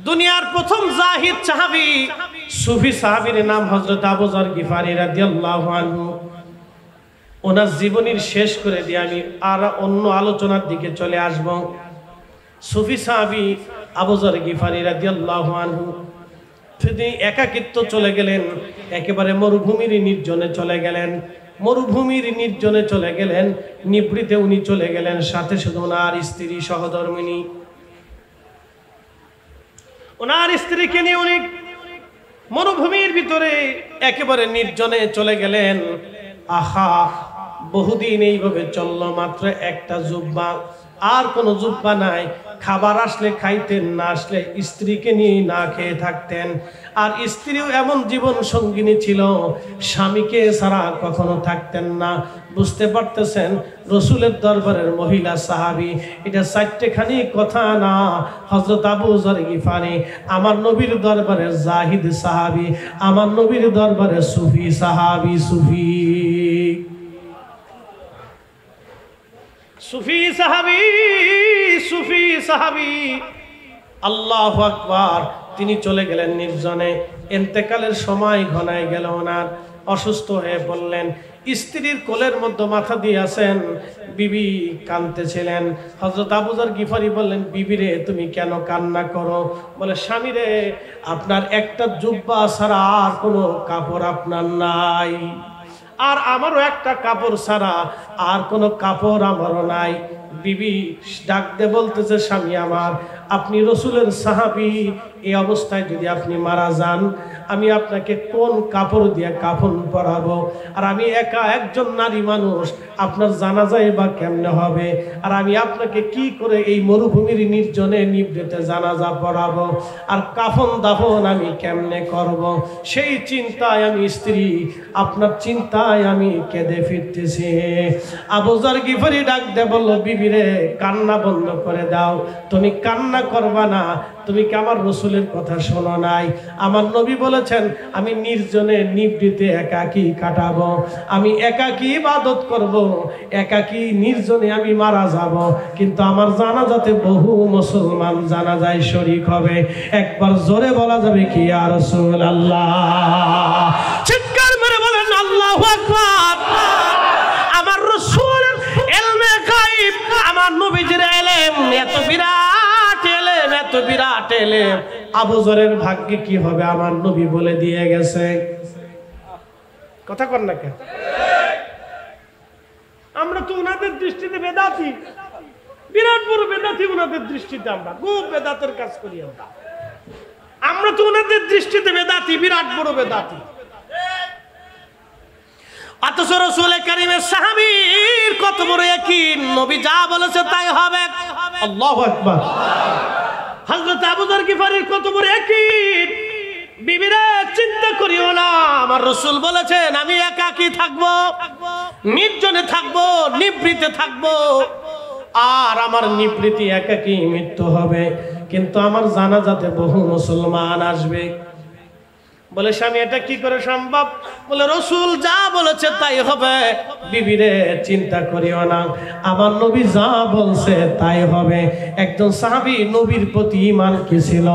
দুনিয়ার প্রথম জাহিদ সাহাবী সুফি সাহাবীর নাম হযরত আবু যর গিফারি রাদিয়াল্লাহু আনহু। ওনার জীবনীর শেষ করে দিয়ে আমি আর অন্য আলোচনার দিকে চলে আসব। সুফি সাহাবী আবু যর গিফারি রাদিয়াল্লাহু আনহু তিনি একাকিত্ব চলে গেলেন, একেবারে মরুভূমির নির্জনে চলে গেলেন। মরুভূমির নির্জনে চলে গেলেন, নিভৃতে উনি চলে গেলেন, সাথে শুধু ওনার স্ত্রী সহধর্মিণী। ওনার স্ত্রীকে নিয়ে উনি মরুভূমির ভিতরে একেবারে নির্জনে চলে গেলেন। আহা, বহুদিন এইভাবে চললো, মাত্র একটা জুব্বা, আর কোনো জুব্বা নাই। খাবার আসলে খাইতেন, না আসলে স্ত্রীকে নিয়ে না খেয়ে থাকতেন। আর স্ত্রীও এমন জীবন সঙ্গিনী ছিল, স্বামীকে ছাড়া কখনো থাকতেন না। বুঝতে পারতেছেন, রসুলের দরবারের মহিলা সাহাবী, এটা চারটেখানি কথা না। হযরত আবু যর গিফারি আমার নবীর দরবারের জাহিদ সাহাবী, আমার নবীর দরবারে সুফি সাহাবী। সুফি সাহাবী, সুফি সাহাবী, আল্লাহু আকবার। তিনি চলে গেলেন নির্জনে। ইন্তেকালের সময় ঘনায় গেল, ওনার অসুস্থ হয়ে পড়লেন। স্ত্রীর কোলের মধ্যে মাথা দিয়ে আছেন, বিবি কাঁদতেছিলেন। হযরত আবু যর গিফারি বললেন, বিবি রে, তুমি কেন কান্না করো? বলে, স্বামী রে, আপনার একটা জুব্বা ছাড়া আর কোনো কাপড় আপনার নাই, আর আমারও একটা কাপড় ছাড়া আর কোনো কাপড় আমারও নাই। বিবি ডাক দিয়ে বলতেছে, স্বামী আমার, আপনি রসুলের সাহাবী, এই অবস্থায় যদি আপনি মারা যান, আমি আপনাকে কোন কাপড় দিয়ে কাফন পরাবো? আর আমি একা একজন নারী মানুষ, আপনার জানাজায় বা কেমনে হবে? আর আমি আপনাকে কি করে এই মরুভূমির নির্জনে নিভৃতে জানাজা পড়াবো? আর কাফন দাফন আমি কেমনে করব? সেই চিন্তায় আমি স্ত্রী, আপনার চিন্তায় আমি কেঁদে ফিরতেছি। আবু যর গিফারি ডাক দিয়ে বলল, বিবি রে, কান্না বন্ধ করে দাও, তুমি কান্না করবা না। তুমি কি আমার রসুলের কথা শোনো নাই? আমার নবী বলেছেন, আমি নির্জনে নিভৃতে একাকী কাটাবো, আমি একাকী ইবাদত করব, একাকী নির্জনে আমি মারা যাব। কিন্তু আমার জানাজাতে বহু মুসলমান জানাজায় শরীক হবে। একবার জোরে বলা যাবে কি, ইয়া রাসূলুল্লাহ? চিৎকার মেরে বলেন আল্লাহু আকবার। আমার রাসূলের ইলমে গায়ব, আমার নবীজির ইলম এত বিরাট ইলম, এত বিরাট ইলম, আবু যরের ভাগ্যে কি হবে আমার নবী বলে দিয়ে গেছে। কথা কর না কেন? আমরা তো ওনাদের দৃষ্টিতে বেদাতি, বিরাট বড় বেদাতি ওনাদের দৃষ্টিতে। আমরা খুব বেদাতের কাজ করি। আমরা তো ওনাদের দৃষ্টিতে বেদাতি, বিরাট বড় বেদাতি। অথচ রাসূল কারীমের সাহাবীর কত বড় ইয়াকিন, নবী যা বলেছে তাই হবে। আল্লাহু আকবার। হযরত আবু যর গিফারির কত বড় ইয়াকিন, বিবিরা চিন্তা করিও না, আমার রাসূল বলেছেন আমি একাকী থাকবো, নির্জনে থাকবো, নিভৃতে থাকবো, আর আমার নিভৃতি একাকী মৃত্যু হবে। কিন্তু আমার জানাজাতে বহু মুসলমান আসবে। বলে, স্বামী এটা কি করে সম্ভব? বলে, রসুল যা বলেছে তাই হবে, বিবিরে চিন্তা করিও না, আমার নবী যা বলছে তাই হবে। একজন সাহাবী নবীর প্রতি ঈমান কি ছিল,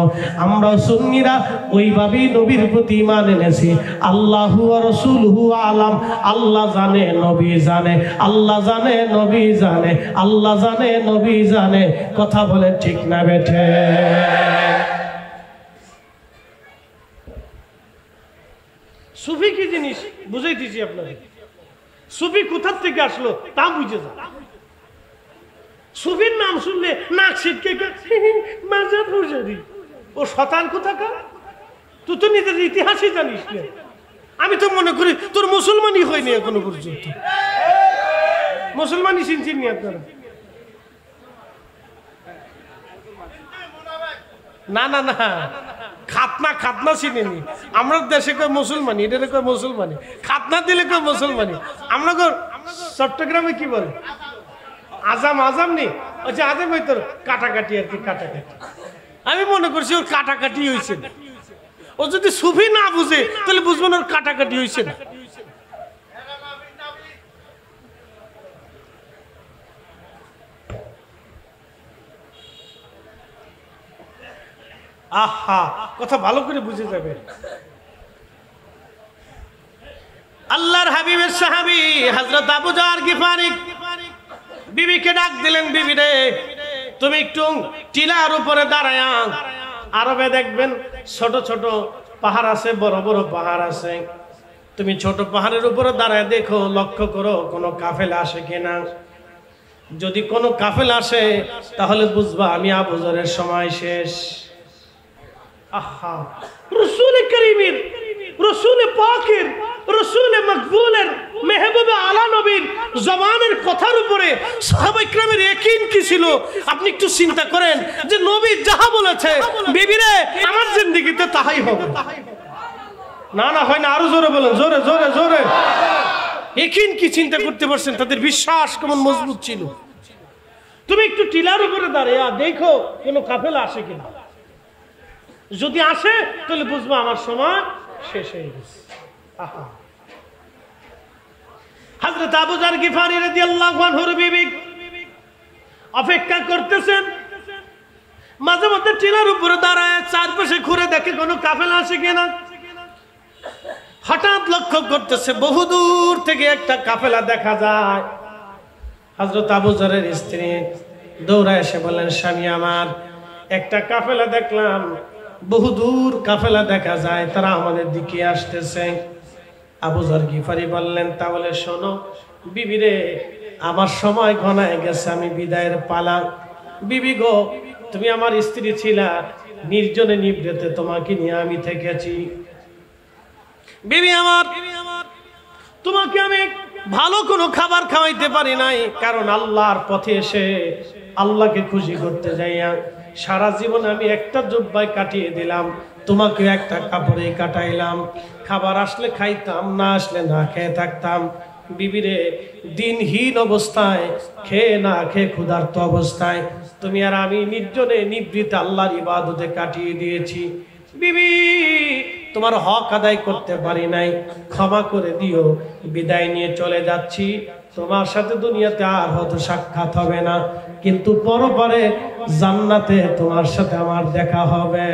আমরা সুন্নিরা ওইভাবেই নবীর প্রতি ঈমান এনেছি। আল্লাহু ওয়া রাসূলুহু আলাম, আল্লাহ জানে, নবী জানে, আল্লাহ জানে, নবী জানে, আল্লাহ জানে, নবী জানে। কথা বলে ঠিক না বেঠে? সুফি কি জিনিস বুঝাইতেছি আপনাদের। সুফি কোথার থেকে আসলো তা বুঝে যান। সুফির নাম শুনলে নাক ছিটকে মাজার পূজারি, ও শতান কোথাকার? তুই তো নিজের ইতিহাসই জানিস না। আমি তো মনে করি তোর মুসলমানই হয়নি এখনো পর্যন্ত। মুসলমানই চিনছেন নি আপনারা? না না না, খাতনা খাতনা চিনেনি। আমরা দেশে কয় মুসলমানি, এটা কয় মুসলমানি। খাতনা দিলে কয় মুসলমানি। আমরা চট্টগ্রামে কি বলে? আজাম। আজাম নি, আচ্ছা আজাম হয়তো কাটাকাটি আর কি, কাটাকাটি। আমি মনে করছি ওর কাটাকাটি হয়েছে। ও যদি সুফি না বুঝে তাহলে বুঝবেন ওর কাটাকাটি হয়েছে না। আহা, কথা ভালো করে বুঝে যাবে। আল্লাহর হাবিবের সাহাবী হযরত আবু যর গিফারি বিবিকে ডাক দিলেন, বিবি রে তুমি একটু টিলার উপরে দাঁড়ায়। আরবে দেখবেন ছোট ছোট পাহাড় আছে, বড় বড় পাহাড় আছে। তুমি ছোট পাহাড়ের উপরে দাঁড়ায় দেখো, লক্ষ্য করো কোনো কাফেলা আসে কিনা। যদি কোনো কাফেলা আসে তাহলে বুঝবা আমি আবু যরের সময় শেষ। আহা, রাসূল করিমের, রাসূল পাকের, রাসূল মাকবুলের, মেহবুবে আলা নবীর জবানের কথার উপরে সাহাবায়ে কেরামের ইয়াকিন কি ছিল আপনি একটু চিন্তা করেন, যে নবী যাহা বলেছে বিবিরে আমার জিন্দেগিতে তাহাই হবে। না না হয় না, আরো জোরে বলেন, জোরে জোরে জোরে। ইয়াকিন কি চিন্তা করতে পারছেন, তাদের বিশ্বাস কেমন মজবুত ছিল। তুমি একটু টিলার উপরে দাঁড়িয়ে দেখো কোনো কাফেলা আসে কিনা। যদি আসে তাহলে বুঝবো আমার সময় শেষ হয়ে গেছে। আহা, হযরত আবু যর গিফারি রাদিয়াল্লাহু আনহুর বিবি অপেক্ষা করতেছেন। মাঝে মধ্যে টিলার উপরে দাঁড়ায় চারপাশে ঘুরে দেখে কোনো কাফেলা আসে কিনা। হঠাৎ লক্ষ্য করতেছে বহুদূর থেকে একটা কাফেলা দেখা যায়। হযরত আবু যরের স্ত্রী দৌড়ায় এসে বললেন, স্বামী আমার, একটা কাফেলা দেখলাম, বহুদূর কাফেলা দেখা যায়, তারা আমাদের দিকে আসতেছে। আবু যর গিফারি বললেন, তাহলে শোনো বিবিরে, আমার সময় ঘনায় গেছে, আমি বিদায়ের পালা। বিবি গো, তুমি আমার স্ত্রী ছিলা, নির্জনে নিভৃতে তোমাকে নিয়ে আমি থেকেছি। বিবি আমার, তোমাকে আমি ভালো কোনো খাবার খাওয়াইতে পারি নাই, কারণ আল্লাহর পথে এসে আল্লাহকে খুশি করতে যাইয়া সারা জীবন আমি একটা জুব্বায় কাটিয়ে দিলাম, তোমাকে একটা কাপড়ে কাটাইলাম। খাবার আসলে খাইতাম, না আসলে না খেয়ে থাকতাম। বিবিরে, দিনহীন অবস্থায়, খেয়ে না খেয়ে ক্ষুধার্ত অবস্থায় তুমি আর আমি নির্জনে নিভৃতে আল্লাহর ইবাদতে কাটিয়ে দিয়েছি। বিবি, তোমার হক আদায় করতে পারি নাই, ক্ষমা করে দিও। বিদায় নিয়ে চলে যাচ্ছি, তোমার সাথে দুনিয়াতে আর হয়তো সাক্ষাৎ হবে না, কিন্তু পরপরে জান্নাতে তোমার সাথে আমার দেখা হবে।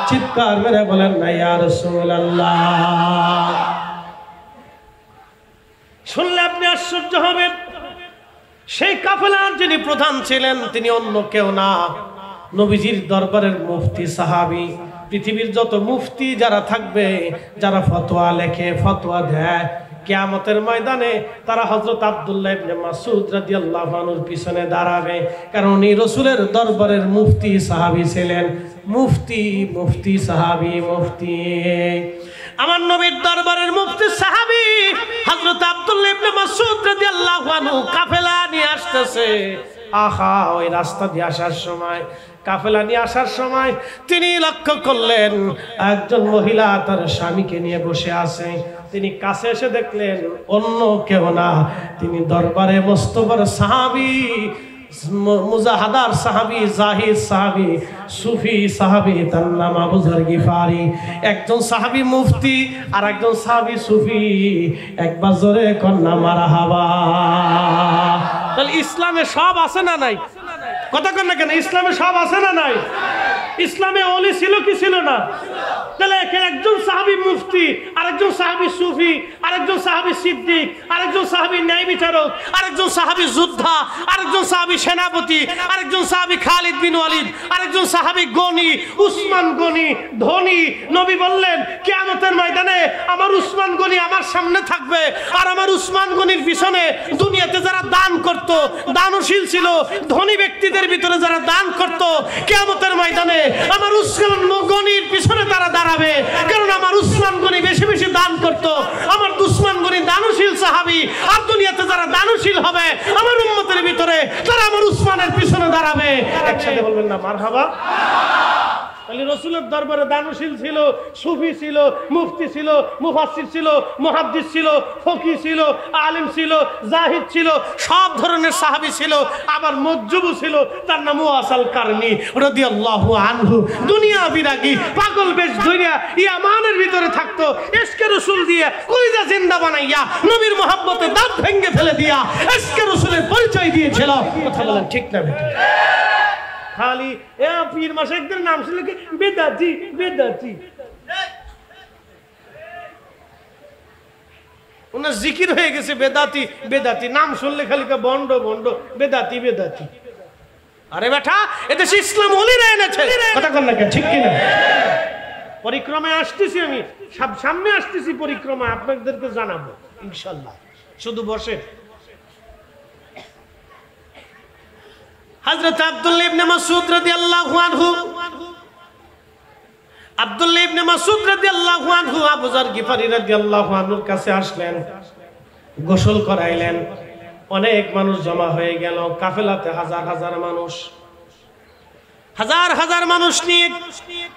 চিৎকার মেরে বলেন না ইয়া রাসূলুল্লাহ। শুনলে আপনি আশ্চর্য হবেন, সেই কাফেলার যিনি প্রধান ছিলেন তিনি অন্য কেউ না, নবীজির দরবারের মুফতি সাহাবী। পৃথিবীর যত মুফতি যারা থাকবে, যারা ফতোয়া লেখে, ফতোয়া দেয়, কিয়ামতের ময়দানে তারা হযরত আব্দুল্লাহ ইবনে মাসউদ রাদিয়াল্লাহু আনহুর পিছনে দাঁড়াবে, কারণ উনি রাসূলের দরবারের মুফতি সাহাবী ছিলেন। মুফতি, মুফতি সাহাবী, মুফতি। আমার নবীর দরবারের মুফতি সাহাবী হযরত আব্দুল্লাহ ইবনে মাসউদ রাদিয়াল্লাহু আনহু কাফেলা নিয়ে আসতেছে। আহা, ওই রাস্তা দিয়ে আসার সময়, কাফেলা নিয়ে আসার সময় তিনি লক্ষ্য করলেন একজন মহিলা তার স্বামীকে নিয়ে বসে আছে। তিনি কাছে এসে দেখলেন অন্য কেউ না, তিনি দরবারে মোস্তফার সাহাবী, মুজাহাদার সাহাবী, জাহিদ সাহাবী, সুফি সাহাবী, তার নাম আবু যর গিফারি। একজন সাহাবী মুফতি আর একজন সাহাবী সুফি। একবার জোরে কন্যা মারহাবা। তাহলে ইসলামে সব আছে না নাই? কথা কন না কেন? ইসলামে সব আছে না নাই? ইসলামে ওলি ছিল কি ছিল না? তাহলে একজন সাহাবী মুফতি, আরেকজন সাহাবী সুফি, আরেকজন সাহাবী সিদ্দিক, আরেকজন সাহাবী ন্যায় বিচারক, আরেকজন সাহাবী যোদ্ধা, আরেকজন সাহাবী সেনাপতি, আরেকজন সাহাবী খালিদ বিন ওয়ালিদ, আরেকজন সাহাবী গনি, উসমান গনি, ধনী। নবী বললেন কিয়ামতের ময়দানে আমার উসমান গনি আমার সামনে থাকবে, আর আমার উসমান গনির পিছনে দুনিয়াতে যারা দান করত, দানশীল ছিল, ধনী ব্যক্তিদের ভিতরে যারা দান করত, কিয়ামতের ময়দানে আমার উসমান গনির পিছনে তারা দাঁড়াবে, কারণ আমার উসমান গনি বেশি বেশি দান করত। আমার উসমান গনি দানশীল সাহাবী, আর দুনিয়াতে যারা দানশীল হবে আমার উম্মতের ভিতরে তারা আমার উসমানের পিছনে দাঁড়াবে। একসাথে বলবেন না মারহাবা। তাহলে রাসূলের দরবারে দানশীল ছিল, সুফি ছিল, মুফতি ছিল, মুফাসসির ছিল, মুহাদ্দিস ছিল, ফকিহ ছিল, আলেম ছিল, জাহিদ ছিল, সব ধরনের সাহাবী ছিল। আবার মজজুবু ছিল, তার নাম ওয়াসাল কারনি রাদিয়াল্লাহু আনহু। দুনিয়া বিরাগী, পাগল বেশ ধইরা ইয়ামানের ভিতরে থাকতো, ইশকে রাসূল দিয়ে কলিজা জিন্দা বানাইয়া নবীর মহব্বতে দাঁত ভেঙে ফেলে দিয়া ইশকে রাসূলের পরিচয় দিয়েছিল। কথা বলেন ঠিক না বেটা? খালি এ পীর মাশায়েখদের নাম শুনলে কি বেদাতি বেদাতি। ওনার জিকির হয়ে গেছে বেদাতি বেদাতি, নাম শুনলে খালি বন্ড বন্ড বেদাতি বেদাতি। আরে বেটা, এদেশে ইসলাম ওলিরা এনেছে, কথা কন না কেন, ঠিক কিনা? পরিক্রমায় আসতেছি আমি, সামনে আসতেছি পরিক্রমা, আপনাদেরকে জানাবো ইনশাল্লাহ। শুধু বসে। হযরত আব্দুল্লাহ ইবনে মাসউদ রাদিয়াল্লাহু আনহু, আব্দুল্লাহ ইবনে মাসউদ রাদিয়াল্লাহু আনহু আবু যর গিফারি রাদিয়াল্লাহু আনহুর কাছে আসলেন, গোসল করাইলেন। অনেক মানুষ জমা হয়ে গেল, কাফেলাতে হাজার হাজার মানুষ, হাজার হাজার মানুষ নিয়ে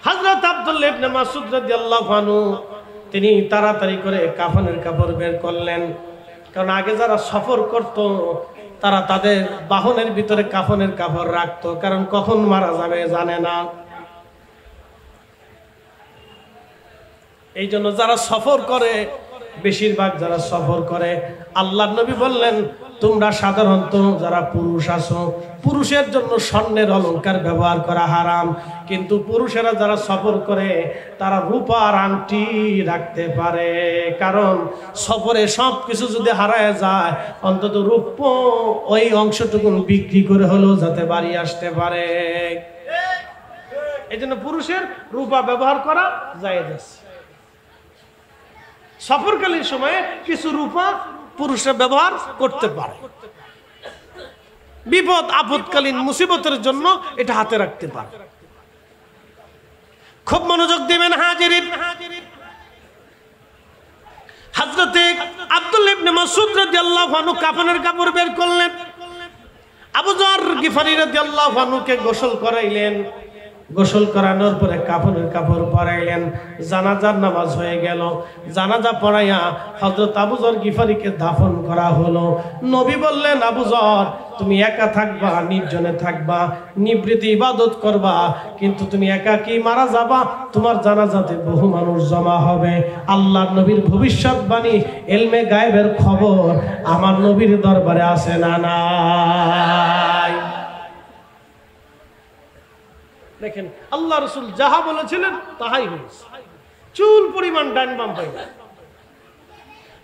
হযরত আব্দুল্লাহ ইবনে মাসউদ রাদিয়াল্লাহু আনহু তিনি তাড়াতাড়ি করে কাফনের কাপড় বের করলেন। কারণ আগে যারা সফর করত তারা তাদের বাহনের ভিতরে কাফনের কাপড় রাখতো, কারণ কখন মারা যাবে জানে না। এই জন্য যারা সফর করে, বেশিরভাগ যারা সফর করে, আল্লাহর নবী বললেন তোমরা সাধারণত যারা পুরুষ আছো, পুরুষের জন্য স্বর্ণের অলংকার ব্যবহার করা হারাম, কিন্তু পুরুষেরা যারা সফর করে তারা রূপার আংটি রাখতে পারে, কারণ সফরে সব কিছু যদি হারায় যায় অন্তত রূপ ওই অংশটুকুন বিক্রি করে হলেও যাতে বাড়ি আসতে পারে। এই জন্য পুরুষের রূপা ব্যবহার করা জায়েজ আছে। সফরকালীন সময়ে কিছু রূপা পুরুষরা ব্যবহার করতে পারে, বিপদ আপদকালীন মুসিবতের জন্য এটা হাতে রাখতে পারে। খুব মনোযোগ দিবেন হাজিরিন। হযরতে আব্দুল্লাহ ইবনে মাসউদ রাদিয়াল্লাহু আনহু কাফনের কাপড় বের করলেন, আবু যর গিফারি রাদিয়াল্লাহু আনহুকে গোসল করাইলেন। গোসল করানোর পরে কাফনের কাপড় পরাইলেন। জানাজার নামাজ হয়ে গেল, জানাজা পড়াইয়া হযরত আবু যর গিফারিকে দাফন করা হলো। নবী বললেন, আবু যর তুমি একা থাকবা, নির্জনে থাকবা, নিবৃত্তি ইবাদত করবা, কিন্তু তুমি একাকী মারা যাবা, তোমার জানাজাতে বহু মানুষ জমা হবে। আল্লাহর নবীর ভবিষ্যৎবাণী, ইলমে গায়েবের খবর আমার নবীর দরবারে আছে না নাই? দেখেন আল্লাহ রাসূল যাহা বলেছিলেন তাহাই হয়েছে। চুল পরিমাণ ডান বাম হয় না,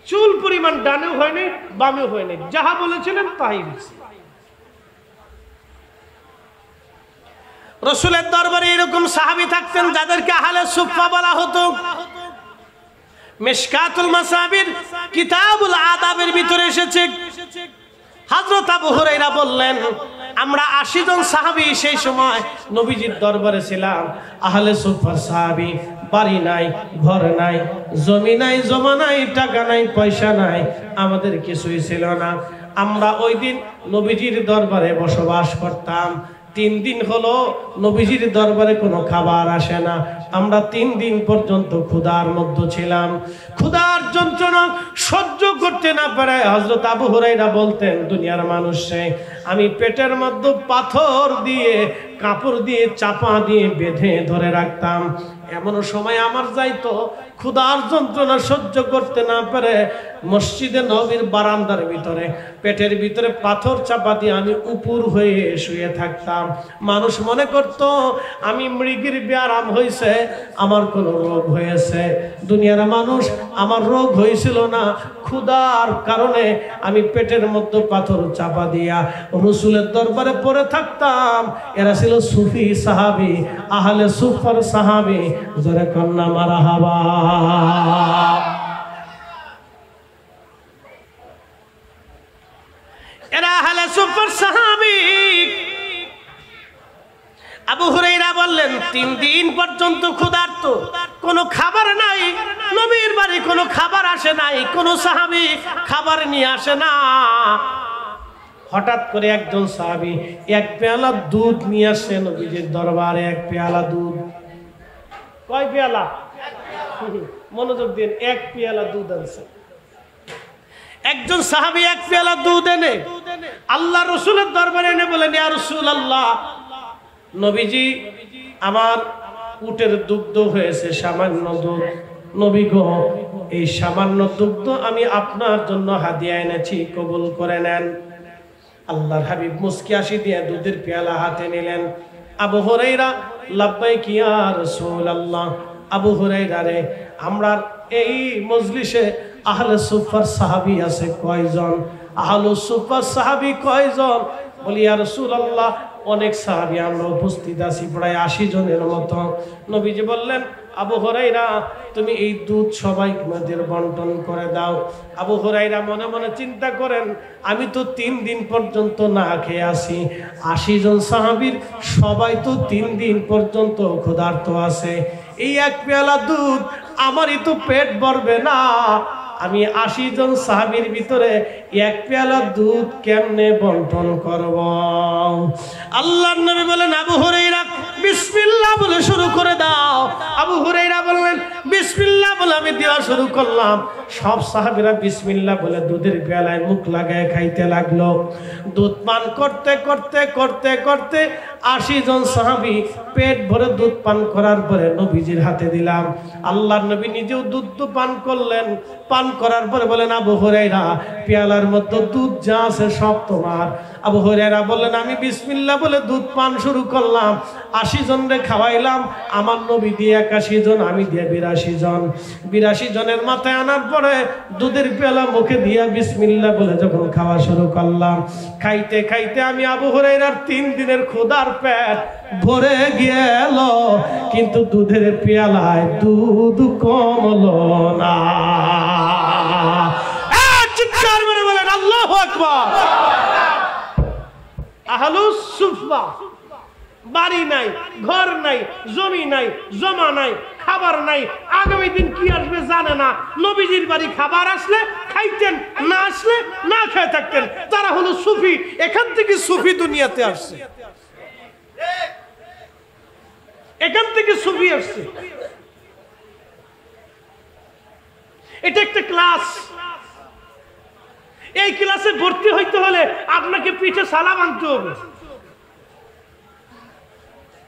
চুল পরিমাণ ডানেও হয়নি বামেও হয়নি, যাহা বলেছিলেন তাই হয়েছে। রাসূলের দরবারে এরকম সাহাবী থাকতেন যাদেরকে আহলে সুফফা বলা হতো। মিশকাতুল মাসাবির কিতাবুল আদাবের ভিতরে এসেছে, হযরত আবু হুরায়রা বললেন আমরা 80 জন সাহাবী সেই সময় নবীজির দরবারে ছিলাম। আহলে সুফফার সাহাবী, বাড়ি নাই, ঘর নাই, জমি নাই, জমা নাই, টাকা নাই, পয়সা নাই, আমাদের কিছুই ছিল না। আমরা ওই দিন নবীজির দরবারে বসবাস করতাম। 3 দিন হলো নবীজির দরবারে কোনো খাবার আসে না। আমরা 3 দিন পর্যন্ত ক্ষুধার মধ্যে ছিলাম। ক্ষুধার যন্ত্রণা সহ্য করতে না পারে হযরত আবু হুরায়রা বলতেন, দুনিয়ার মানুষে আমি পেটের মধ্যে পাথর দিয়ে, কাপড় দিয়ে, চাপা দিয়ে বেঁধে ধরে রাখতাম। এমন সময় আমার যাইতো ক্ষুধার যন্ত্রণা সহ্য করতে না পারে মসজিদে নববীর বারান্দার ভিতরে পেটের ভিতরে পাথর চাপা দিয়ে আমি উপর হয়ে শুয়ে থাকতাম। মানুষ মনে করত আমি মৃগীর ব্যারাম হয়েছে, আমার কোনো রোগ হয়েছে। দুনিয়ার মানুষ, আমার রোগ হয়েছিল না, ক্ষুধার কারণে আমি পেটের মধ্যে পাথর চাপা দিয়া রাসূলের দরবারে পড়ে থাকতাম। এরা ছিল সুফি সাহাবী, আহলে সুফফার সাহাবী। জোরে কন্না মারহাবা। এরা আহলে সুফফার সাহাবী। আবু হুরায়রা বললেন 3 দিন পর্যন্ত ক্ষুধার্ত, কোনো খাবার নাই, নবীর বাড়ি কোনো খাবার আসে নাই, কোনো সাহাবী খাবার নিয়ে আসে না। হঠাৎ করে একজন সাহাবী 1 পেয়ালা দুধ নিয়ে আসে নবীজির দরবারে। 1 পেয়ালা দুধ। কয় পেয়ালা? মনোযোগ দিন, 1 পেয়ালা দুধ আনছে একজন সাহাবী। 1 পেয়ালা দুধ এনে আল্লাহ রাসূলের দরবারে এনে বলেন, ইয়া রাসূলুল্লাহ, নবীজি আমার উটের দুগ্ধ হয়েছে সামান্য দুধ, নবী গো এই সামান্য দুগ্ধ আমি আপনার জন্য হাদিয়া এনেছি, কবুল করে নেন। আল্লাহর হাবিব মুস্কি হাসি দিয়ে দুধের পেয়ালা হাতে নিলেন। আবু হুরায়রা লাব্বাইক ইয়া রাসূলুল্লাহ। আবু হুরায়রা রে, আমরা এই মজলিসে আহলে সুফার সাহাবী আছে কয়জন? আহলে সুফার সাহাবী কয়জন? বলি ইয়া রাসূলুল্লাহ অনেক সাহাবী আমরা উপস্থিত আছি, প্রায় 80 জনের মতো। নবীজি বললেন, আবু হুরায়রা তুমি এই দুধ সবাইকে বন্টন করে দাও। আবু হুরায়রা মনে মনে চিন্তা করেন, আমি তো 3 দিন পর্যন্ত না খেয়ে আছি, 80 জন সাহাবীর সবাই তো 3 দিন পর্যন্ত ক্ষুধার্ত আছে, এই এক পেয়ালা দুধ আমারই তো পেট ভরবে না, আমি 80 জন সাহাবীর ভিতরে এক পেয়ালা দুধ কেমনে বন্টন করব? আল্লাহর নবী বলেন, আবু হুরায়রা বিসমিল্লাহ বলে শুরু করে দাও। আবু হুরায়রা বললেন, বিসমিল্লাহ বলে আমি দেওয়া শুরু করলাম। সব সাহাবীরা বিসমিল্লাহ বলে দুধের পেয়ালায় মুখ লাগায় খাইতে লাগলো। দুধ পান করতে করতে করতে করতে 80 জন সাহাবী পেট ভরে দুধ পান করার পরে নবীজির হাতে দিলাম। আল্লাহর নবী নিজেও দুধ পান করলেন। পান করার পরে বলেন, আবু হুরায়রা পেয়ালার মধ্যে দুধ যা আছে সব তোমার। আবু হুরায়রা বললেন, আমি বিসমিল্লাহ বলে দুধ পান শুরু করলাম, 80 জনরে খাওয়াইলাম। আমার নবী দিয়ে 81 জন, আমি দিয়ে 82 জন। 82 জনের মাথায় আনার পরে দুধের পেয়ালা মুখে দিয়া বিসমিল্লাহ বলে যখন খাওয়া শুরু করলাম, খাইতে খাইতে আমি আবু হুরায়রার 3 দিনের ক্ষুধার পেট ভরে গেল, কিন্তু দুধের পেয়ালায় দুধ কমলো না। চিৎকার করে বলেন আল্লাহু আকবার। আহলুস সুফা বাড়ি নাই, ঘর নাই, জমি নাই, জমা নাই, খাবার নাই, আগামী দিন কি আসবে জানে না। নবীজির বাড়ি খাবার আসলে খাইতেন, না আসলে না খেয়ে থাকতেন। তারা হলো সুফি। এখান থেকে সুফি দুনিয়াতে আসছে, এখান থেকে সুফি আসছে। এটা একটা ক্লাস। এই ক্লাসে ভর্তি হইতে হলে আপনাকে পিঠে সালাম আনতে হবে।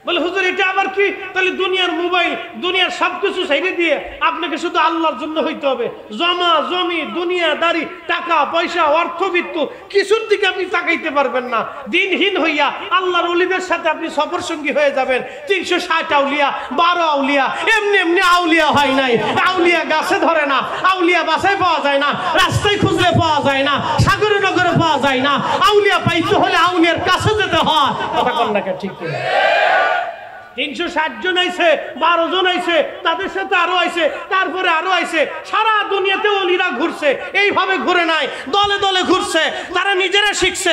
বলে হুজুর এটা আবার কি? তাহলে দুনিয়ার মোবাইল, দুনিয়ার সবকিছু ছেড়ে দিয়ে আপনাকে শুধু আল্লাহর জন্য হইতে হবে। জমা জমি, দুনিয়াদারি, টাকা পয়সা, অর্থবিত্ত কিছুর দিকে আপনি তাকাইতে পারবেন না। দিনহীন হইয়া আল্লাহর ওলিদের সাথে আপনি সফর সঙ্গী হয়ে যাবেন। 360 আউলিয়া, 12 আউলিয়া, এমনি এমনি আউলিয়া হয় নাই। আউলিয়া গাছে ধরে না, আউলিয়া বাসায় পাওয়া যায় না, রাস্তায় খুঁজলে পাওয়া যায় না, সাগরে নগরে পাওয়া যায় না। আউলিয়া পাইতে হলে আউলিয়ার কাছে যেতে হয়। কথা কন না ঠিক করে? 360 জন আইছে, 12 জন আইছে, তাদের সাথে আরো আইছে, তারপরে আরো আইছে। সারা দুনিয়াতে ওলিরা ঘুরছে, এইভাবে ঘুরে নাই, দলে দলে ঘুরছে। তারা নিজেরা শিখছে,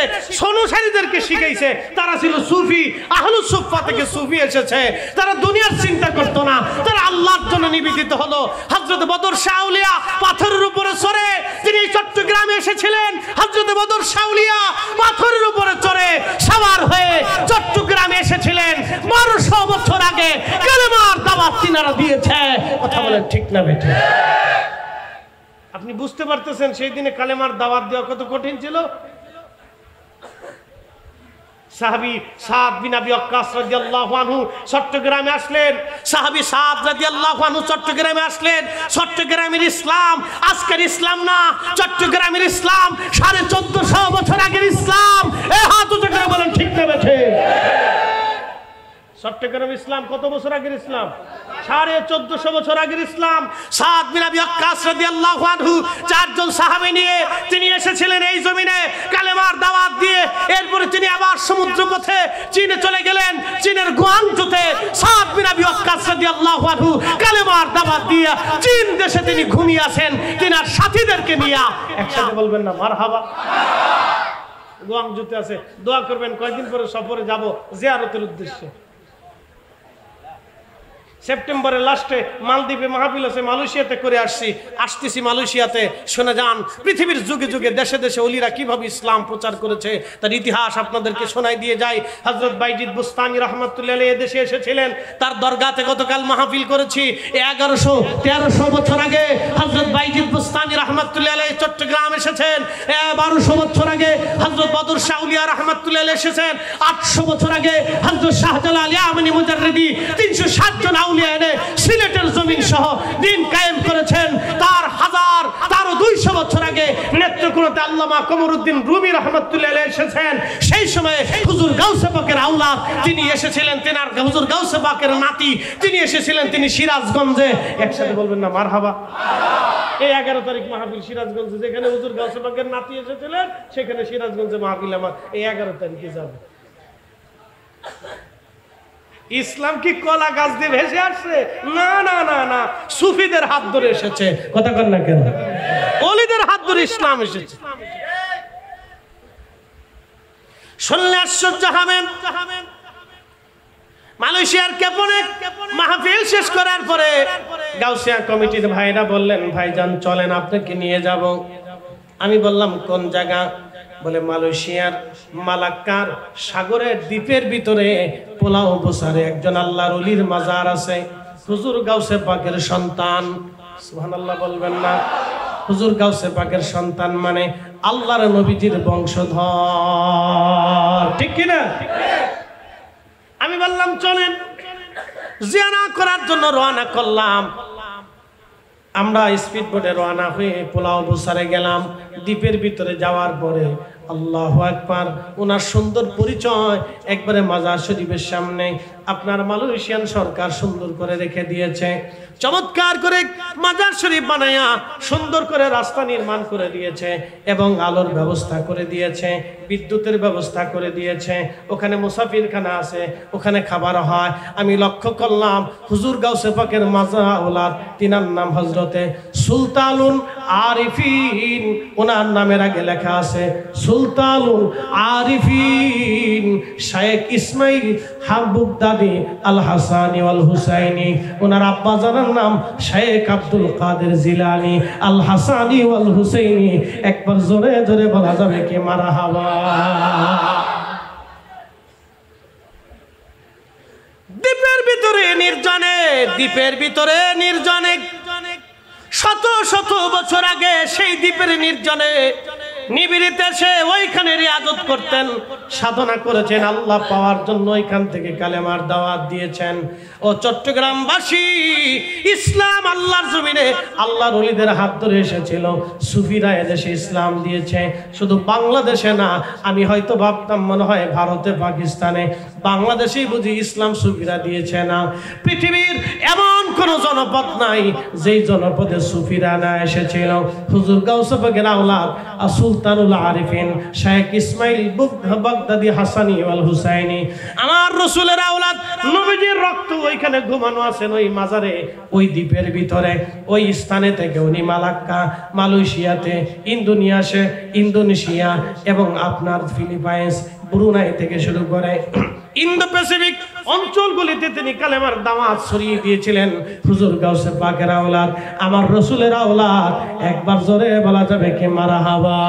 অনুসারীদেরকে শিখাইছে। তারা ছিল সুফি, আহলুস সুফা থেকে সুফি এসেছে। তারা দুনিয়ার চিন্তা করতো না, তারা আল্লাহর জন্য নিবেদিত হলো। হযরত বদর শাহ আউলিয়া পাথরের উপরে চড়ে তিনি চট্টগ্রামে এসেছিলেন। হযরত বদর শাহ আউলিয়া পাথরের উপরে চড়ে সওয়ার হয়ে চট্টগ্রামে এসেছিলেন। 1200 বছর আগে কালেমার দাওয়াত তিনারা দিয়েছে। কথা বলেন ঠিক না বেঠিক? আপনি বুঝতে পারতেছেন সেই দিনে কালেমার দাওয়াত দেওয়া কত কঠিন ছিল। সাহাবী সাদ বিন আবি ওয়াক্কাস রাদিয়াল্লাহু আনহু চট্টগ্রামে আসলেন। সাহাবী সাদ রাদিয়াল্লাহু আনহু চট্টগ্রামে আসলেন। চট্টগ্রামের ইসলাম আজকের ইসলাম না, চট্টগ্রামের ইসলাম 1450 বছর আগের ইসলাম। এই হাত উঁচু করে বলেন ঠিক না বেঠিক? চট্টগ্রাম ইসলাম কত বছর আগের ইসলাম? 1450 বছর আগের ইসলাম। সাদ বিন আবি ওয়াক্কাস রাদিয়াল্লাহু আনহু 4 জন সাহাবী নিয়ে তিনি এসেছিলেন এই জমিনে কালেমার দাওয়াত দিয়ে। এরপরে তিনি আবার সমুদ্র পথে চীনে চলে গেলেন। চীনের গুয়াংজুতে সাদ বিন আবি ওয়াক্কাস রাদিয়াল্লাহু আনহু কালেমার দাওয়াত দিয়ে চীন দেশে তিনি ঘুমিয়ে আছেন তিনার সাথীদেরকে নিয়ে। একসাথে বলবেন না মারহাবা? গুয়াংজুতে আছে, দোয়া করবেন কয়েকদিন পরে সফরে যাব জিয়ারতের উদ্দেশ্যে। সেপ্টেম্বরের লাস্টে মালদ্বীপে মাহফিল আছে, মালয়েশিয়াতে করে আসতেছি মালয়েশিয়াতে। শুনে যান পৃথিবীর যুগে যুগে দেশে দেশে ওলিরা কিভাবে ইসলাম প্রচার করেছে তার ইতিহাস আপনাদেরকে শোনাই দিয়ে যায়। হযরত বাইজিদ বুস্তামি রাহমাতুল্লাহ আলাইহি এদেশে এসেছিলেন, তার দরগাতে গতকাল মাহফিল করেছি। 1100-1300 বছর আগে হযরত বাইজিদ বুস্তামি রাহমাতুল্লাহ আলাইহি চট্টগ্রাম এসেছেন। 1200 বছর আগে হযরত বদর শাহ আউলিয়া রাহমাতুল্লাহ আলাইহি এসেছেন। 800 বছর আগে হযরত শাহজালাল ইয়ামানি মুজাররিদি 360 জন সিলেটের জমিন সহ দিন কায়েম করেছেন। তার 200 বছর আগে নেত্রকোনা হযরত আল্লামা কমরউদ্দিন রুমি রাহমাতুল্লাহ আলাইহি এসেছেন। সেই সময়ে হুজুর গাউসে পাকের আওলাদ তিনি এসেছিলেন, তিনার হুজুর গাউসে পাকের নাতি তিনি এসেছিলেন, তিনি সিরাজগঞ্জে। একসাথে বলবেন না মারহাবা। এই 11 তারিখ মাহফিল সিরাজগঞ্জে, যেখানে হুজুর গাউসে পাকের নাতি এসেছিলেন সেখানে সিরাজগঞ্জে মাহফিল আমার এই 11 তারিখে যাবে। ইসলাম কি কলা গাছ দিয়ে ভেসে আসছে? না না না না, সুফিদের হাত ধরে এসেছে। কথা কন না কেন? ওলিদের হাত ধরে ইসলাম এসেছে। শুনলে আশ্চর্য হবেন, মালয়েশিয়ার কেপনে মাহফিল শেষ করার পরে গাউসিয়া কমিটির ভাইরা বললেন, ভাইজান চলেন আপনাকে নিয়ে যাব। আমি বললাম কোন জায়গা? বলে মালয়েশিয়ার মালাক্কার সাগরের দ্বীপের ভিতরে পোলাও বসারে একজন আল্লাহর ওলির মাজার আছে। হুজুর গাউসে পাকের সন্তান, সুবহানাল্লাহ বলবেন না? হুজুর গাউসে পাকের সন্তান মানে আল্লাহর নবীজির বংশধর, ঠিক কি না? আমি বললাম চলেন। জিয়ারত করার জন্য রওনা করলাম। আমরা স্পিড বোটে রওনা হয়ে পোলাও বসারে গেলাম। দ্বীপের ভিতরে যাওয়ার পরে আল্লাহু আকবার, ওনার সুন্দর পরিচয় একবারে মাজার শরীফের সামনে। আপনার মালয়েশিয়ান সরকার সুন্দর করে রেখে দিয়েছে, চমৎকার করে মাজার শরীফ বানায়া সুন্দর করে রাস্তা নির্মাণ করে দিয়েছে এবং আলোর ব্যবস্থা করে দিয়েছে, বিদ্যুতের ব্যবস্থা করে দিয়েছে। ওখানে মুসাফিরখানা আছে, ওখানে খাবার হয়। আমি লক্ষ্য করলাম হুজুর গাউসে পাকের মাজার আওলাদ, তিনার নাম হযরতে সুলতানুল আরিফিন। ওনার নামের আগে লেখা আছে সুলতানুল আরিফিন শায়েখ ইসমাইল হাবুবদাদি আল হাসানি ওয়াল হুসাইনি। ওনার আব্বা জানার নাম শায়েখ আব্দুল কাদের জিলানী আল হাসানি ওয়াল হুসাইনি। একবার জোরে জোরে বলা যাবে কি মারহাবা? দ্বীপের ভিতরে নির্জনে, দ্বীপের ভিতরে নির্জনে, শত শত বছর আগে সেই দ্বীপের নির্জনে নিবিড়িতে সে ওইখানে রিয়াজত করতেন, সাধনা করেছেন আল্লাহ পাওয়ার জন্য। ওইখান থেকে কালেমার দাওয়াত দিয়েছেন। ও চট্টগ্রামবাসী, ইসলাম আল্লাহর জমিনে আল্লাহর ওলিদের হাত ধরে এসেছিল। সুফিরা এদেশে ইসলাম দিয়েছে, শুধু বাংলাদেশে না। আমি হয়তো ভাবতাম মনে হয় ভারতে, পাকিস্তানে, বাংলাদেশেই বুঝি ইসলাম সুফিরা দিয়েছে না। পৃথিবীর এমন কোন জনপদ নাই যেই জনপদে সুফিরা না এসেছিল। হুজুর গাউসে পাকের আওলাদ সুলতানুল আরিফিন শায়েখ ইসমাইল বাগদাদি হাসানি ওয়াল হুসাইনি, আমার রাসূলের আওলাদ, নবীজির রক্ত ওইখানে ঘুমানো আছেন ওই মাজারে, ওই দ্বীপের ভিতরে। ওই স্থানে থেকে উনি মালাক্কা, মালয়েশিয়াতে, ইন্দোনেশিয়া এবং আপনার ফিলিপাইন্স, ব্রুনাই থেকে শুরু করে ইন্দো প্যাসিফিক অঞ্চলগুলিতে তিনি কালেমার দাওয়াত ছড়িয়ে দিয়েছিলেন। হুজুর গাউসে পাকের আওলাদ, আমার রাসূলের আওলাদ। একবার জোরে বলা যাবে কি মারহাবা?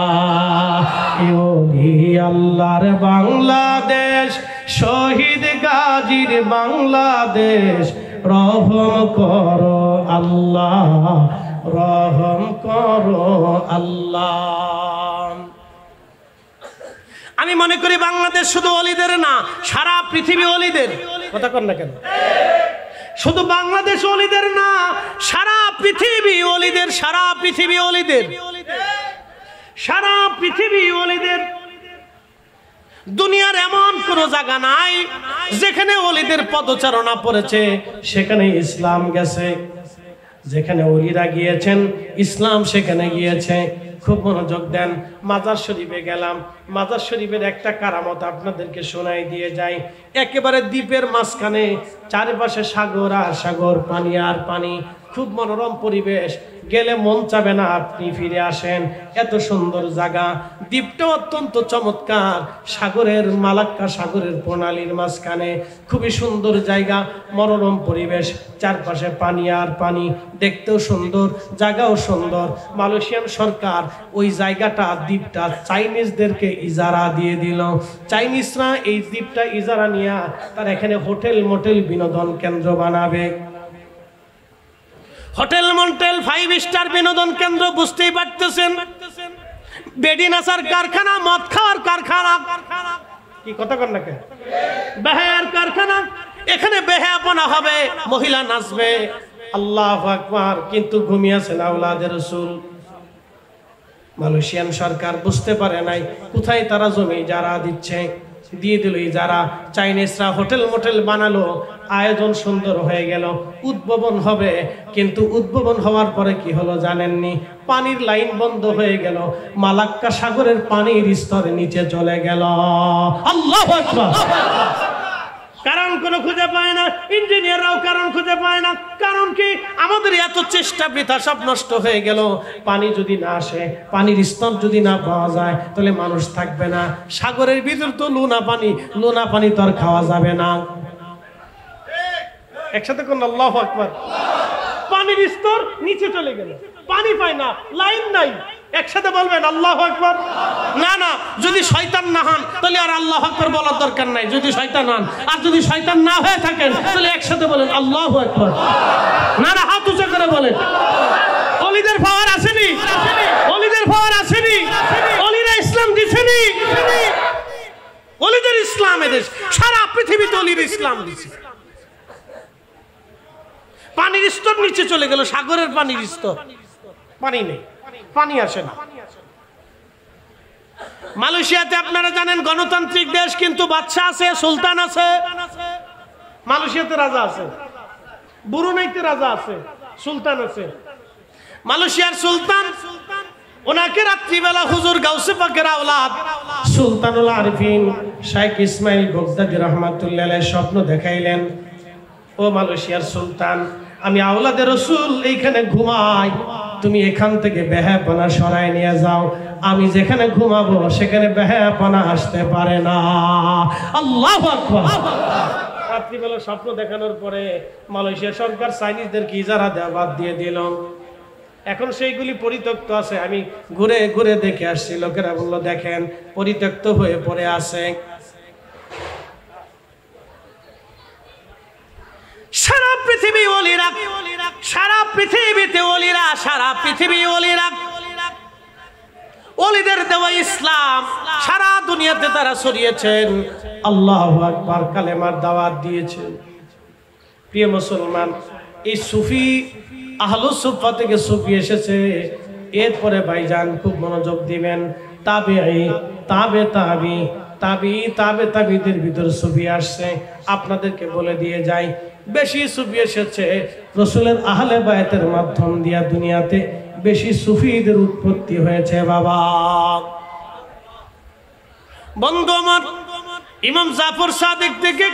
ওলি আল্লাহর বাংলাদেশ, শহীদ গাজীর বাংলাদেশ, রহম করো আল্লাহ, রহম করো আল্লাহ। আমি মনে করি বাংলাদেশ শুধু ওলিদের না, সারা পৃথিবী ওলিদের। কথা কন না কেন? শুধু বাংলাদেশ ওলিদের না, সারা পৃথিবী ওলিদের, সারা পৃথিবী ওলিদের, সারা পৃথিবী ওলিদের। দুনিয়ার এমন কোন জায়গা নাই যেখানে ওলিদের পদচারণা পড়েছে সেখানে ইসলাম গেছে। যেখানে ওলিরা গিয়েছেন ইসলাম সেখানে গিয়েছে। খুব মনোযোগ দেন। মাজার শরীফে গেলাম। মাজার শরীফের একটা কারামত আপনাদেরকে শোনাই দিয়ে যাই। একেবারে দ্বীপের মাঝখানে, চারিপাশে সাগর আর সাগর, পানি আর পানি, খুব মনোরম পরিবেশ। গেলে মন চাবে না আপনি ফিরে আসেন, এত সুন্দর জায়গা। দ্বীপটা অত্যন্ত চমৎকার, সাগরের মালাক্কা সাগরের প্রণালীর মাঝখানে, খুবই সুন্দর জায়গা, মনোরম পরিবেশ, চারপাশে পানি আর পানি, দেখতেও সুন্দর, জায়গাও সুন্দর। মালয়েশিয়ান সরকার ওই জায়গাটা, দ্বীপটা চাইনিজদেরকে ইজারা দিয়ে দিল। চাইনিজরা এই দ্বীপটা ইজারা নিয়ে তার এখানে হোটেল মোটেল বিনোদন কেন্দ্র বানাবে। হোটেল মন্টেল 5 স্টার বিনোদন কেন্দ্র, বুঝতেই পারতেছেন। বেডি নাচার কারখানা, মদ খাওয়ার কারখানা, কি কথা কন না কেন? বেহায়ার কারখানা। এখানে বেহায়াপনা হবে, মহিলা নাচবে। আল্লাহু আকবার। কিন্তু ঘুমিয়েছেন আওলাদের রাসূল। মালয়েশিয়ান সরকার বুঝতে পারে নাই কোথায় তারা জমি যারা দিচ্ছে, দিয়ে দিল। যারা চাইনিজরা হোটেল মোটেল বানালো, আয়োজন সুন্দর হয়ে গেল, উদ্ভাবন হবে। কিন্তু উদ্ভাবন হওয়ার পরে কি হলো জানেননি? পানির লাইন বন্ধ হয়ে গেল, মালাক্কা সাগরের পানির স্তরে নিচে চলে গেল। আল্লাহু আকবার। কারণ কোনো খুঁজে পায় না, ইঞ্জিনিয়াররাও কারণ খুঁজে পায় না। কারণ কি? আমাদের এত চেষ্টা বৃথা, সব নষ্ট হয়ে গেল। পানি যদি না আসে, পানির স্তর যদি না পাওয়া যায়, তাহলে মানুষ থাকবে না। সাগরের ভিতর তো লোনা পানি, লোনা পানি তো আর খাওয়া যাবে না। একসাথে কোন আল্লাহু আকবার। পানির স্তর নিচে চলে গেল, পানি পায় না, লাইন নাই। একসাথে বলবেন আল্লাহু আকবার। না না, যদি শয়তান না হন তাহলে আর আল্লাহু আকবার বলার দরকার নাই। যদি শয়তান হন, আর যদি শয়তান না হয়ে থাকেন তাহলে একসাথে বলেন আল্লাহু আকবার। না না, হাত উঁচু করে বলেন। ওলিদের পাওয়ার আসেনি, ওলিদের পাওয়ার আসেনি, ওলিরা ইসলাম দিছেনি। ওলিদের ইসলাম এদেশ, সারা পৃথিবীতে ওলির ইসলাম দিছে। পানির স্তর নিচে চলে গেল, সাগরের পানির স্তর, পানি নেই, পানি আসে না। মালয়েশিয়াতে আপনারা জানেন গণতান্ত্রিক দেশ, কিন্তু বাদশা আছে, সুলতান আছে। মালয়েশিয়াতে রাজা আছে, ব্রুনাইতে রাজা আছে, সুলতান আছে। মালয়েশিয়ার সুলতান, ওনাকে রাত্রিবেলা হুজুর গাউসে পাকের আওলাদ সুলতানুল আরিফিন শেখ ইসমাইল বগদাদি রহমাতুল্লাহ আলাইহি স্বপ্ন দেখাইলেন, ও মালয়েশিয়ার সুলতান, আমি আওলাদে রাসূল এইখানে ঘুমাই, তুমি এখান থেকে বেহায়াপনা সরাই নিয়ে যাও। আমি যেখানে ঘুমাবো সেখানে বেহায়াপনা আসতে পারে না। আল্লাহু আকবার। রাত্রিবেলা স্বপ্ন দেখানোর পরে মালয়েশিয়া সরকার চাইনিজদেরকে ইজারা দেওয়া বাদ দিয়ে দিল। এখন সেইগুলি পরিত্যক্ত আছে। আমি ঘুরে ঘুরে দেখে আসছি, লোকেরা বললো দেখেন পরিত্যক্ত হয়ে পড়ে আছে। সারা পৃথিবী ওলিরা, সারা পৃথিবীতে ওলিরা, সারা পৃথিবী ওলিরা, ওলিদের দেওয়া ইসলাম সারা দুনিয়াতে তারা ছড়িয়েছেন। আল্লাহু আকবার, কালেমার দাওয়াত দিয়েছেন। প্রিয় মুসলমান, এই সুফি আহলুস সুফা থেকে সুফি এসেছে। এরপরে ভাইজান খুব মনোযোগ দিবেন, তাবেঈ, তাবে তাবি, তাবি তাবে তাবিদের ভিতর সুফি আসছে। আপনাদেরকে বলে দিয়ে যাই, বেশি সুফি এসেছে রাসূলের আহলে বায়াতের মাধ্যম দিয়া দুনিয়াতে বেশি সুফিদের উৎপত্তি হয়েছে বাবা। বন্ধু আমার, ইমাম জাফর সাদিক থেকে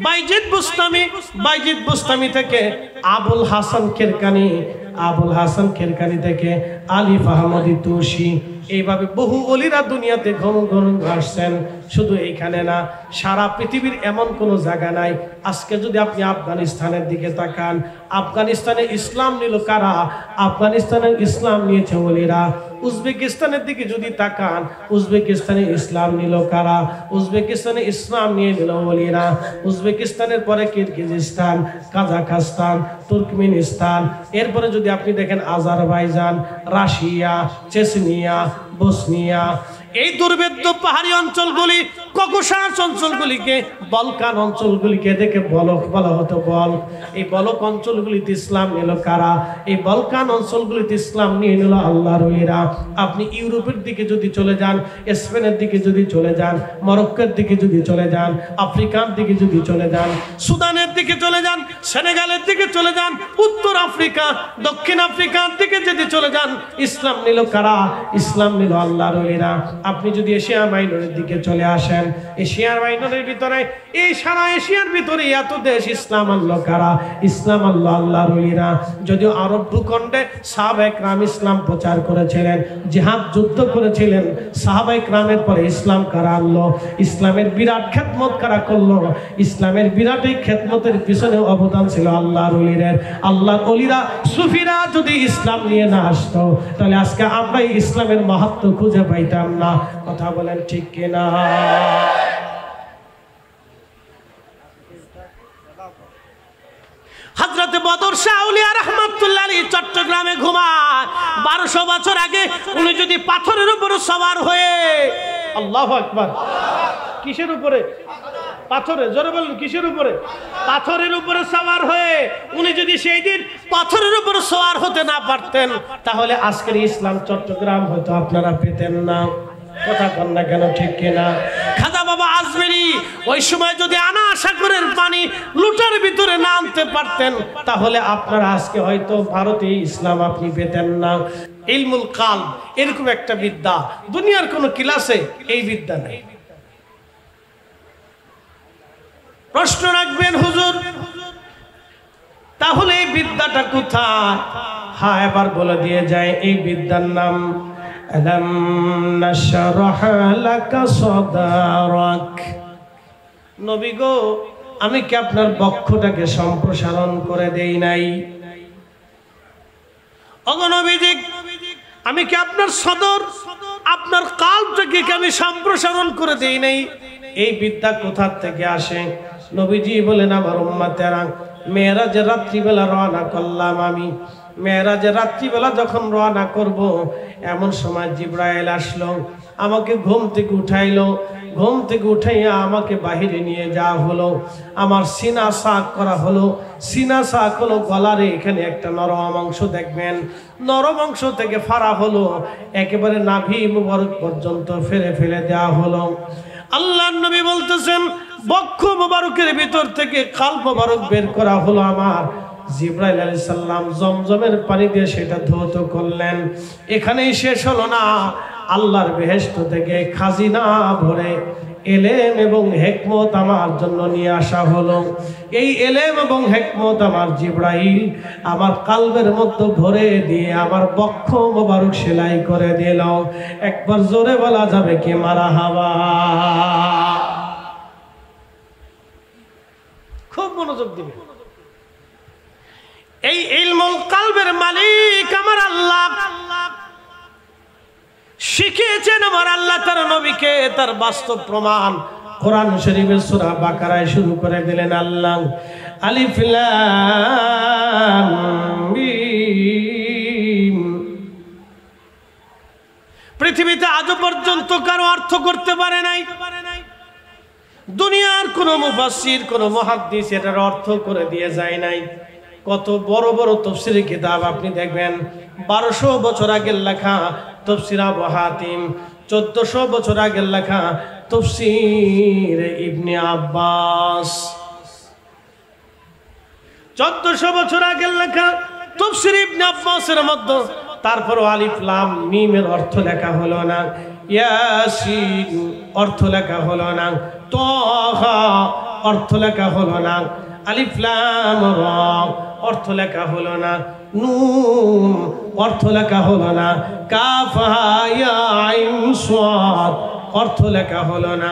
বাইজিদ বুস্তামি, বাইজিদ বুস্তামি থেকে আবুল হাসান খেরকানি, আবুল হাসান খেরকানি থেকে আলিফ আহমদি তুসি, এইভাবে বহু ওলিরা দুনিয়াতে ঘন ঘন আসছেন। শুধু এইখানে না, সারা পৃথিবীর এমন কোনো জায়গা নাই। আজকে যদি আপনি আফগানিস্তানের দিকে তাকান, আফগানিস্তানে ইসলাম নিল কারা? আফগানিস্তানের ইসলাম নিয়েছে ওলিরা। উজবেকিস্তানের দিকে যদি তাকান, উজবেকিস্তানে ইসলাম নিল কারা? উজবেকিস্তানে ইসলাম নিয়ে নিল ওলিরা। উজবেকিস্তানের পরে কিরগিজস্তান, কাজাখস্তান, তুর্কমেনিস্তান, এরপরে যদি আপনি দেখেন আজারবাইজান, রাশিয়া, চেচনিয়া, বসনিয়া, এই দুর্ভেদ্য পাহাড়ি অঞ্চলগুলি, ককেশাস অঞ্চলগুলিকে, বলকান অঞ্চলগুলিকে দেখে বলক বলা হতো, বলক। এই বলক অঞ্চলগুলিতে ইসলাম নিল কারা? এই বলকান অঞ্চলগুলিতে ইসলাম নিয়ে নিল আল্লাহর ওলিরা। আপনি ইউরোপের দিকে যদি চলে যান, স্পেনের দিকে যদি চলে যান, মরক্কোর দিকে যদি চলে যান, আফ্রিকার দিকে যদি চলে যান, সুদানের দিকে চলে যান, সেনেগালের দিকে চলে যান, উত্তর আফ্রিকা, দক্ষিণ আফ্রিকার দিকে যদি চলে যান, ইসলাম নিল কারা? ইসলাম নিল আল্লাহর ওলিরা। আপনি যদি এশিয়া মাইনরের দিকে চলে আসেন, এশিয়ার মাইনরের ভিতরে, এই সারা এশিয়ার ভিতরে এত দেশ, ইসলাম আল্লাহ কারা? ইসলাম আল্লাহ আল্লাহর ওলিরা। যদিও আরব ভূখণ্ডে সাহাবায়ে কেরাম ইসলাম প্রচার করেছিলেন, জিহাদ যুদ্ধ করেছিলেন, সাহাবায়ে কেরামের পরে ইসলাম কারা আনলো? ইসলামের বিরাট খেদমত কারা করলো? ইসলামের বিরাট এই খেদমতের পিছনে অবদান ছিল আল্লাহর ওলিদের। আল্লাহর ওলিরা, সুফিরা যদি ইসলাম নিয়ে না আসতো, তাহলে আজকে আমরা ইসলামের মাহাত্ম্য খুঁজে পাইতাম না। কথা বলেন ঠিক কিনা? হযরতে বদর শাহ আউলিয়া রাহমাতুল্লাহ আলাইহি চট্টগ্রামে ঘুমায়। 1200 বছর আগে উনি যদি পাথরের উপর সওয়ার হয়ে, আল্লাহু আকবার, কিসের উপরে? পাথরে। জোরে বলেন, কিসের উপরে? পাথরের উপরে সওয়ার হয়ে উনি যদি সেই দিন পাথরের উপরে সওয়ার হতে না পারতেন তাহলে আজকের ইসলাম চট্টগ্রাম হয়তো আপনারা পেতেন না। কথা বল না কেন, ঠিক কিনা? খাজা বাবা আজমেরি ওই সময় যদি আনা সাগরের পানি লুটার ভিতরে না আনতে পারতেন তাহলে আপনারা আজকে হয়তো ভারতে ইসলাম আপনি পেতেন না। ইলমুল কালব এরকম একটা বিদ্যা দুনিয়ার কোনো ক্লাসে এই বিদ্যা নেই। প্রশ্ন রাখবেন হুজুর তাহলে এই বিদ্যাটা কোথায়? হ্যাঁ, এবার বলে দিয়ে যায় এই বিদ্যার নাম আলাম নাশরাহ লাকা সাদরাক। নবী গো, আমি কি আপনার বক্ষটাকে সম্প্রসারণ করে দেই নাই? ওগো নবীজি, আমি কি আপনার সদর আপনার কালবটাকে কি আমি সম্প্রসারণ করে দেই নাই? এই বিদ্যা কোথা থেকে আসে? নবীজি বলেন আমার উম্মতেরা, মেরাজের রাত্রিবেলা রওনা করলাম আমি। মেরাজের রাত্রিবেলা যখন রওনা করব এমন সময় জিবরাইল আসলো, আমাকে ঘুম থেকে উঠাইলো। ঘুম থেকে উঠাইয়া আমাকে বাহিরে নিয়ে যাওয়া হলো। আমার সিনা সাক করা হলো। সিনা সাক হলো গলারে এখানে একটা নরম অংশ দেখবেন, নরম অংশ থেকে ফাড়া হলো একেবারে নাভি মুবারক পর্যন্ত ফেলে দেওয়া হলো। আল্লাহর নবী বলতেছেন বক্ষ মুবারকের ভিতর থেকে কালব মুবারক বের করা হলো আমার। জিবরাইল আলাইহিস সালাম জমজমের পানি দিয়ে সেটা ধৌত করলেন। এখানেই শেষ হলো না, আল্লাহর বেহেশত থেকে খাজিনা ভরে এলেম এবং হিকমত আমার জন্য নিয়ে আসা হলো। এই এলেম এবং হিকমত আমার জিবরাইল আমার কালবের মধ্যে ভরে দিয়ে আমার বক্ষ মোবারক সেলাই করে দিল। একবার জোরে বলা যাবে কি মারহাবা? খুব মনোযোগ দিবে। এই ইলমুল কালবের মালিক আমার আল্লাহ শিখিয়েছেন আমার আল্লাহ তার নবীকে। তার বাস্তব প্রমাণ কোরআন শরীফের সূরা বাকারায় শুরু করে দিলেন আল্লাহ। আলিফ লাম মিম। পৃথিবীতে আজও পর্যন্ত কারো অর্থ করতে পারে নাই। দুনিয়ার কোন মুফাসসির কোন মুহাদ্দিস এটার অর্থ করে দিয়ে যায় নাই। কত বড় বড় তাফসীরের কিতাব আপনি দেখবেন 1200 বছর আগের লেখা তাফসীর আবু হাতিম, 1400 বছর আগের লেখা তাফসীর ইবনে আব্বাস, 1400 বছর আগের লেখা তাফসীর ইবনে আব্বাসের মধ্যে তারপর আলিফ লাম মিমের অর্থ লেখা হলো না, ইয়াসিন অর্থ লেখা হলো না, তাহা অর্থ লেখা হলো না, আলিফ লাম রা অর্থ লেখা হলো না, নুন অর্থ লেখা হলো না, কাফ হা ইয়া আইন সাদ অর্থ লেখা হলো না।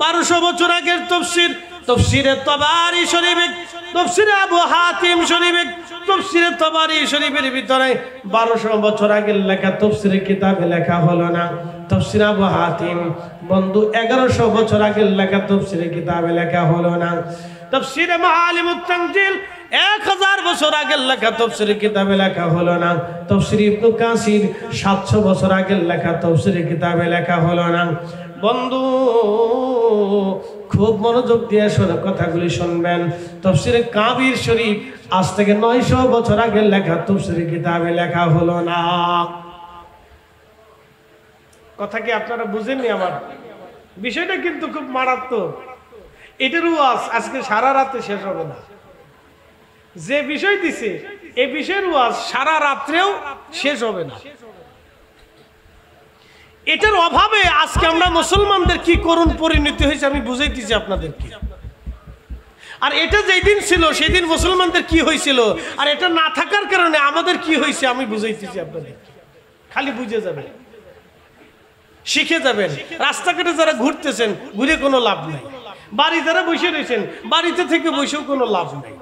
1200 বছর আগের তাফসীর, তাফসীরে তাবারি শরীফে, তাফসীরে আবু হাতিম শরীফে, তাফসীরে তাবারি শরীফের ভিতরে 1200 বছর আগের লেখা তাফসীরের কিতাবে লেখা হলো না। তাফসীর আবু হাতিম বন্ধু 1100 বছর আগের লেখা তাফসীরের কিতাবে লেখা হলো না। তাফসীরে মাআলিমুত তানজিল 1000 বছর আগের লেখা তাফসীরের কিতাবে লেখা হলো না। তাফসীর ইবনে কাসির 700 বছর আগের লেখা তাফসীরের কিতাবে লেখা হলো না। বন্ধু খুব মনোযোগ দিয়ে শুনে কথাগুলি শুনবেন। তাফসীরে কাবির শরীফ আজ থেকে 900 বছর আগের লেখা তাফসীরের কিতাবে লেখা হলো না। কথা কি আপনারা বুঝেননি? আমার বিষয়টা কিন্তু খুব মারাত্মক। এটার ওয়াজ আজকে সারা রাতে শেষ হবে না। যে বিষয় দিছে এই বিষয়ের ওয়াজ সারা রাত্রেও শেষ হবে না। এটার অভাবে আজকে আমরা মুসলমানদের কি করুণ পরিণতি হয়েছে আমি বুঝাইতেছি আপনাদেরকে। আর এটা যেই দিন ছিল সেই দিন মুসলমানদের কি হয়েছিল, আর এটা না থাকার কারণে আমাদের কি হয়েছে আমি বুঝাইতেছি আপনাদের। খালি বুঝে যাবেন, শিখে যাবেন। রাস্তাঘাটে যারা ঘুরতেছেন ঘুরে কোনো লাভ নাই, বাড়ি যারা বসে রয়েছেন বাড়িতে থেকে বসেও কোনো লাভ নাই।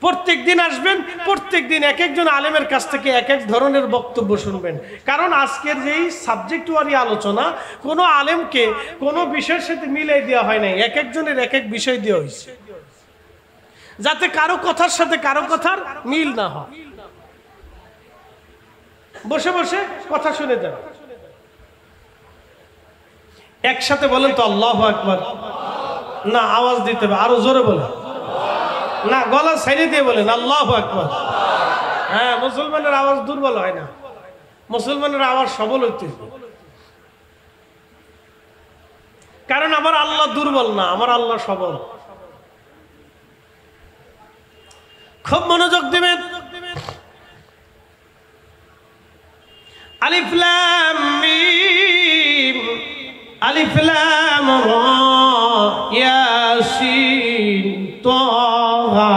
প্রত্যেক দিন আসবেন, প্রত্যেক দিন এক একজন আলেমের কাছ থেকে এক এক ধরনের বক্তব্য শুনবেন। কারণ আজকের যেই সাবজেক্ট ওয়ারি আলোচনা কোনো আলেমকে কোনো বিষয়ের সাথে মিলাই দেওয়া হয় নাই, এক একজনের এক এক বিষয় দেওয়া হয়েছে যাতে কারো কথার সাথে কারো কথার মিল না হয়। বসে বসে কথা শুনে যান। একসাথে বলেন তো আল্লাহু আকবার। না, আওয়াজ দিতে হবে, আরো জোরে বলেন। না, গলা ছেড়ে দিয়ে বলেন আল্লাহু আকবার। হ্যাঁ, মুসলমানের আওয়াজ দুর্বল হয় না, মুসলমানের আওয়াজ সবল হইতে। কারণ আমার আল্লাহ দুর্বল না, আমার আল্লাহ সবল। খুব মনোযোগ দিবেন। আলিফ লাম মিম, আলিফ লাম রা, ইয়াসিন, তাহা।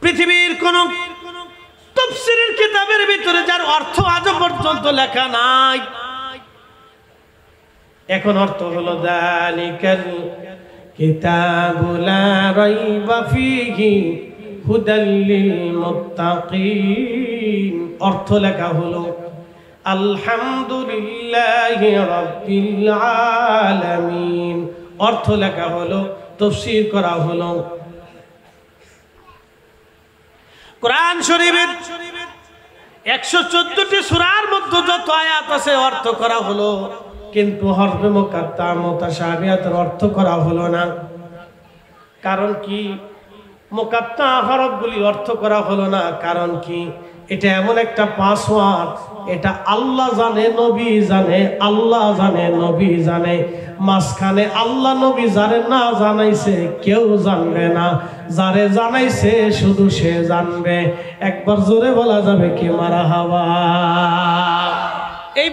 পৃথিবীর কোন তাফসীরের কিতাবের ভিতরে যার অর্থ আজ পর্যন্ত লেখা নাই। এখন অর্থ হলো যালিকাল কিতাবু লা রাইবা ফীহি হুদাল লিল মুত্তাকিন। অর্থ লেখা হলো আলহামদুলিল্লাহি রাব্বিল আলামিন। অর্থ লেখা হলো, তাফসীর করা হলো। কোরআন শরীফের 114টি সূরার মধ্যে যত আয়াত আছে অর্থ করা হলো, কিন্তু হরফে মুকাত্তা মুতাশাবিহাতের অর্থ করা হলো না। কারণ কি মুকাত্তা হরফগুলি অর্থ করা হলো না? কারণ কি এটা এমন একটা পাসওয়ার্ড, এটা আল্লাহ জানে, নবী জানে, আল্লাহ জানে, নবী জানে। মাঝখানে আল্লাহ নবী যারে না জানাইছে কেউ জানবে না, যারে জানাইছে শুধু সে জানবে। একবার জোরে বলা যাবে কি মারহাবা। এই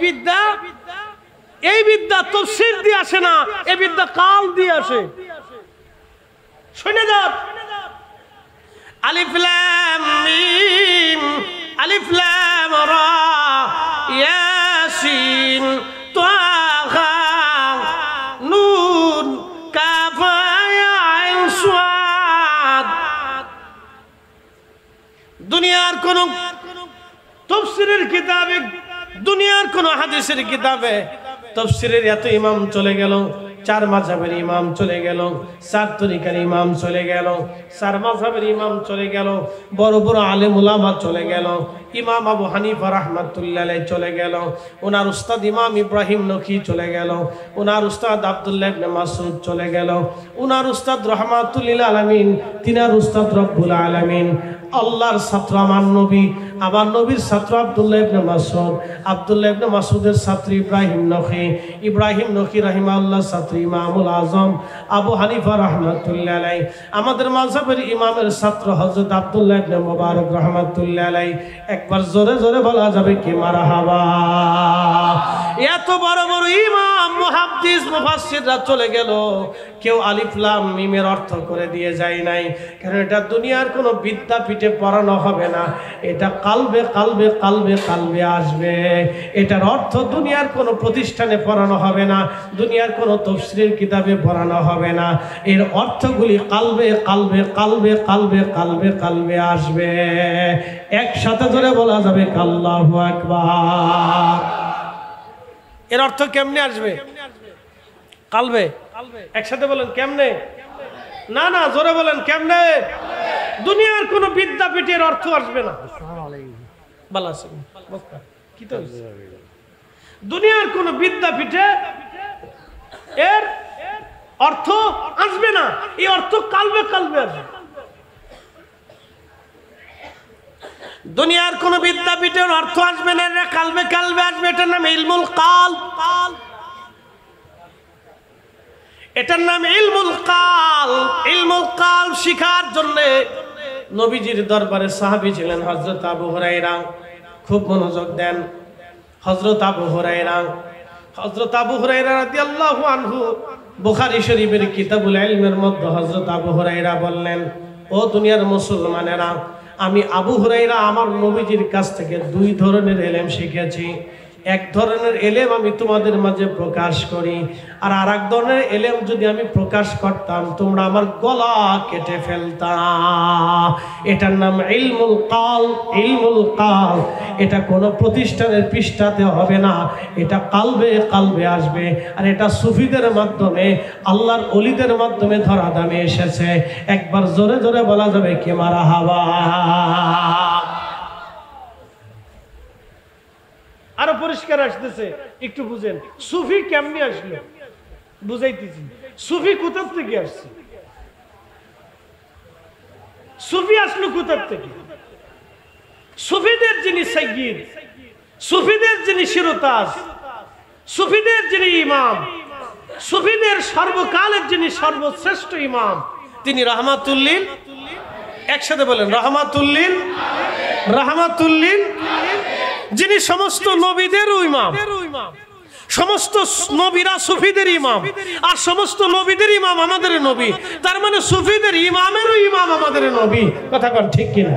বিদ্যা তাফসীর দিয়ে আসে না, এই বিদ্যা কাল দিয়ে আসে। শুনে যান, আলিফ লাম মিম, আলিফ লাম রা, ইয়াসিন, তাহা, নুন, কাফ, ইয়া আইন, সাদ। দুনিয়ার কোন তাফসীরের কিতাবে, দুনিয়ার কোন হাদিসের কিতাবে তাফসীরের এত ইমাম চলে গেল, 4 মাযহাবের ইমাম চলে গেল, 4 তরিকার ইমাম চলে গেল, 4 মাযহাবের ইমাম চলে গেল, বড় বড় আলেম উলামা চলে গেল। ইমাম আবু হানিফা রাহমাতুল্লাহ আলাইহি চলে গেল, ওনার উস্তাদ ইমাম ইব্রাহিম নখী চলে গেল, ওনার উস্তাদ আব্দুল্লাহ ইবনে মাসউদ চলে গেল, ওনার উস্তাদ রাহমাতুল লিল আলামিন, তিনার উস্তাদ রব্বুল আলামিন। আল্লাহর ছাত্র আমার নবী, আমার নবীর ছাত্র আব্দুল্লাহ ইবনে মাসউদ, আব্দুল্লাহ ইবনে মাসউদের ছাত্র ইব্রাহিম নখী, ইব্রাহিম নখী রাহিমাহুল্লাহ ছাত্র ইমামুল আজম আবু হানিফা রাহমাতুল্লাহ আলাইহি, আমাদের মাযহাবের ইমামের ছাত্র হযরত আব্দুল্লাহ ইবনে মুবারক রাহমাতুল্লাহ আলাইহি। একবার জোরে জোরে বলা যাবে কি মারহাবা। এত বড় বড় ইমাম, মুহাদ্দিস, মুফাসসিররা চলে গেল, কেউ আলিফ লাম মিমের অর্থ করে দিয়ে যায় নাই। কারণ এটা দুনিয়ার কোনো বিদ্যাপীঠে পড়ানো হবে না, এটা কালবে কালবে কালবে কালবে আসবে। এটার অর্থ দুনিয়ার কোনো প্রতিষ্ঠানে পড়ানো হবে না, দুনিয়ার কোনো তাফসীরের কিতাবে পড়ানো হবে না। এর অর্থগুলি কালবে কালবে কালবে কালবে কালবে কালবে আসবে। একসাথে ধরে বলা যাবে আল্লাহু আকবার। এর অর্থ কেমনে আসবে? কালবে। একসাথে বলেন কেমনে? না না, জোরে বলেন কেমনে? দুনিয়ার কোন বিদ্যাপীঠের অর্থ আসবে না। দুনিয়ার কোন বিদ্যাপীঠে এর অর্থ আসবে না, এই অর্থ কালবে কালবে আসবে। দুনিয়ার কোন বিদ্যাপীঠের অর্থ আসবে না, এটা কালবে কালবে আসবে। এটার নাম ইলমুল কাল। এটার নাম ইলমুল কাল। ইলমুল কাল শিখার জন্য নবীজির দরবারে সাহাবী ছিলেন হযরত আবু হুরায়রা। খুব মনোযোগ দেন। হযরত আবু হুরায়রা রাদিয়াল্লাহু আনহু, বুখারী শরীফের কিতাবুল ইলমের মধ্যে হযরত আবু হুরায়রা বললেন, ও দুনিয়ার মুসলমানেরা, আমি আবু হুরায়রা আমার নবীজির কাছ থেকে 2 ধরনের ইলম শিখেছি। এক ধরনের ইলম আমি তোমাদের মাঝে প্রকাশ করি, আর আরেক ধরনের ইলম যদি আমি প্রকাশ করতাম তোমরা আমার গলা কেটে ফেলতাম। এটার নাম ইলমুল কাল। ইলমুল কাল এটা কোনো প্রতিষ্ঠানের পৃষ্ঠাতে হবে না, এটা কালবে কালবে আসবে। আর এটা সুফিদের মাধ্যমে, আল্লাহর ওলিদের মাধ্যমে ধরা দামে এসেছে। একবার জোরে জোরে বলা যাবে কি মারহাবা। আরো পরিষ্কার আসতেছে, একটু বুঝেন সুফি কেমনি আসলো, বুঝাইতেছি। সুফি কোথা থেকে আসছে? সুফি আসলো কোথা থেকে? সুফিদের যিনি সাইয়্যিদ, সুফিদের যিনি শিরতাজ, সুফিদের যিনি ইমাম, সুফিদের সর্বকালের যিনি সর্বশ্রেষ্ঠ ইমাম, তিনি রাহমাতুল্লিল, একসাথে বলেন রাহমাতুল্লিল, রাহমাতুল্লিল, যিনি সমস্ত নবীদেরও ইমাম, সমস্ত নবীরা সুফিদের ইমাম, আর সমস্ত নবীদের ইমাম আমাদের নবী। তার মানে সুফিদের ইমামেরও ইমাম আমাদের নবী। কথা কোন ঠিক কিনা?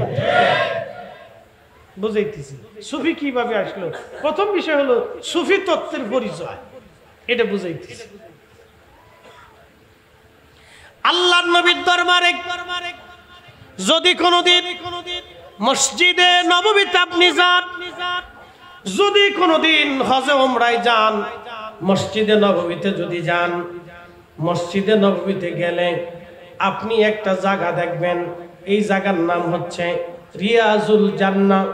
বুঝাইতেছি সুফি কিভাবে আসলো। প্রথম বিষয় হলো সুফি তত্ত্বের পরিচয়, এটা বুঝাইতেছি। আল্লাহর নবীর দরবারে যদি কোনোদিন মসজিদে নববীতে আপনি যান, যদি কোনোদিন হজে উমরায় যান, মসজিদে নববীতে যদি যান, মসজিদে নববীতে গেলে আপনি একটা জায়গা দেখবেন, এই জায়গার নাম হচ্ছে রিয়াজুল জান্নাহ।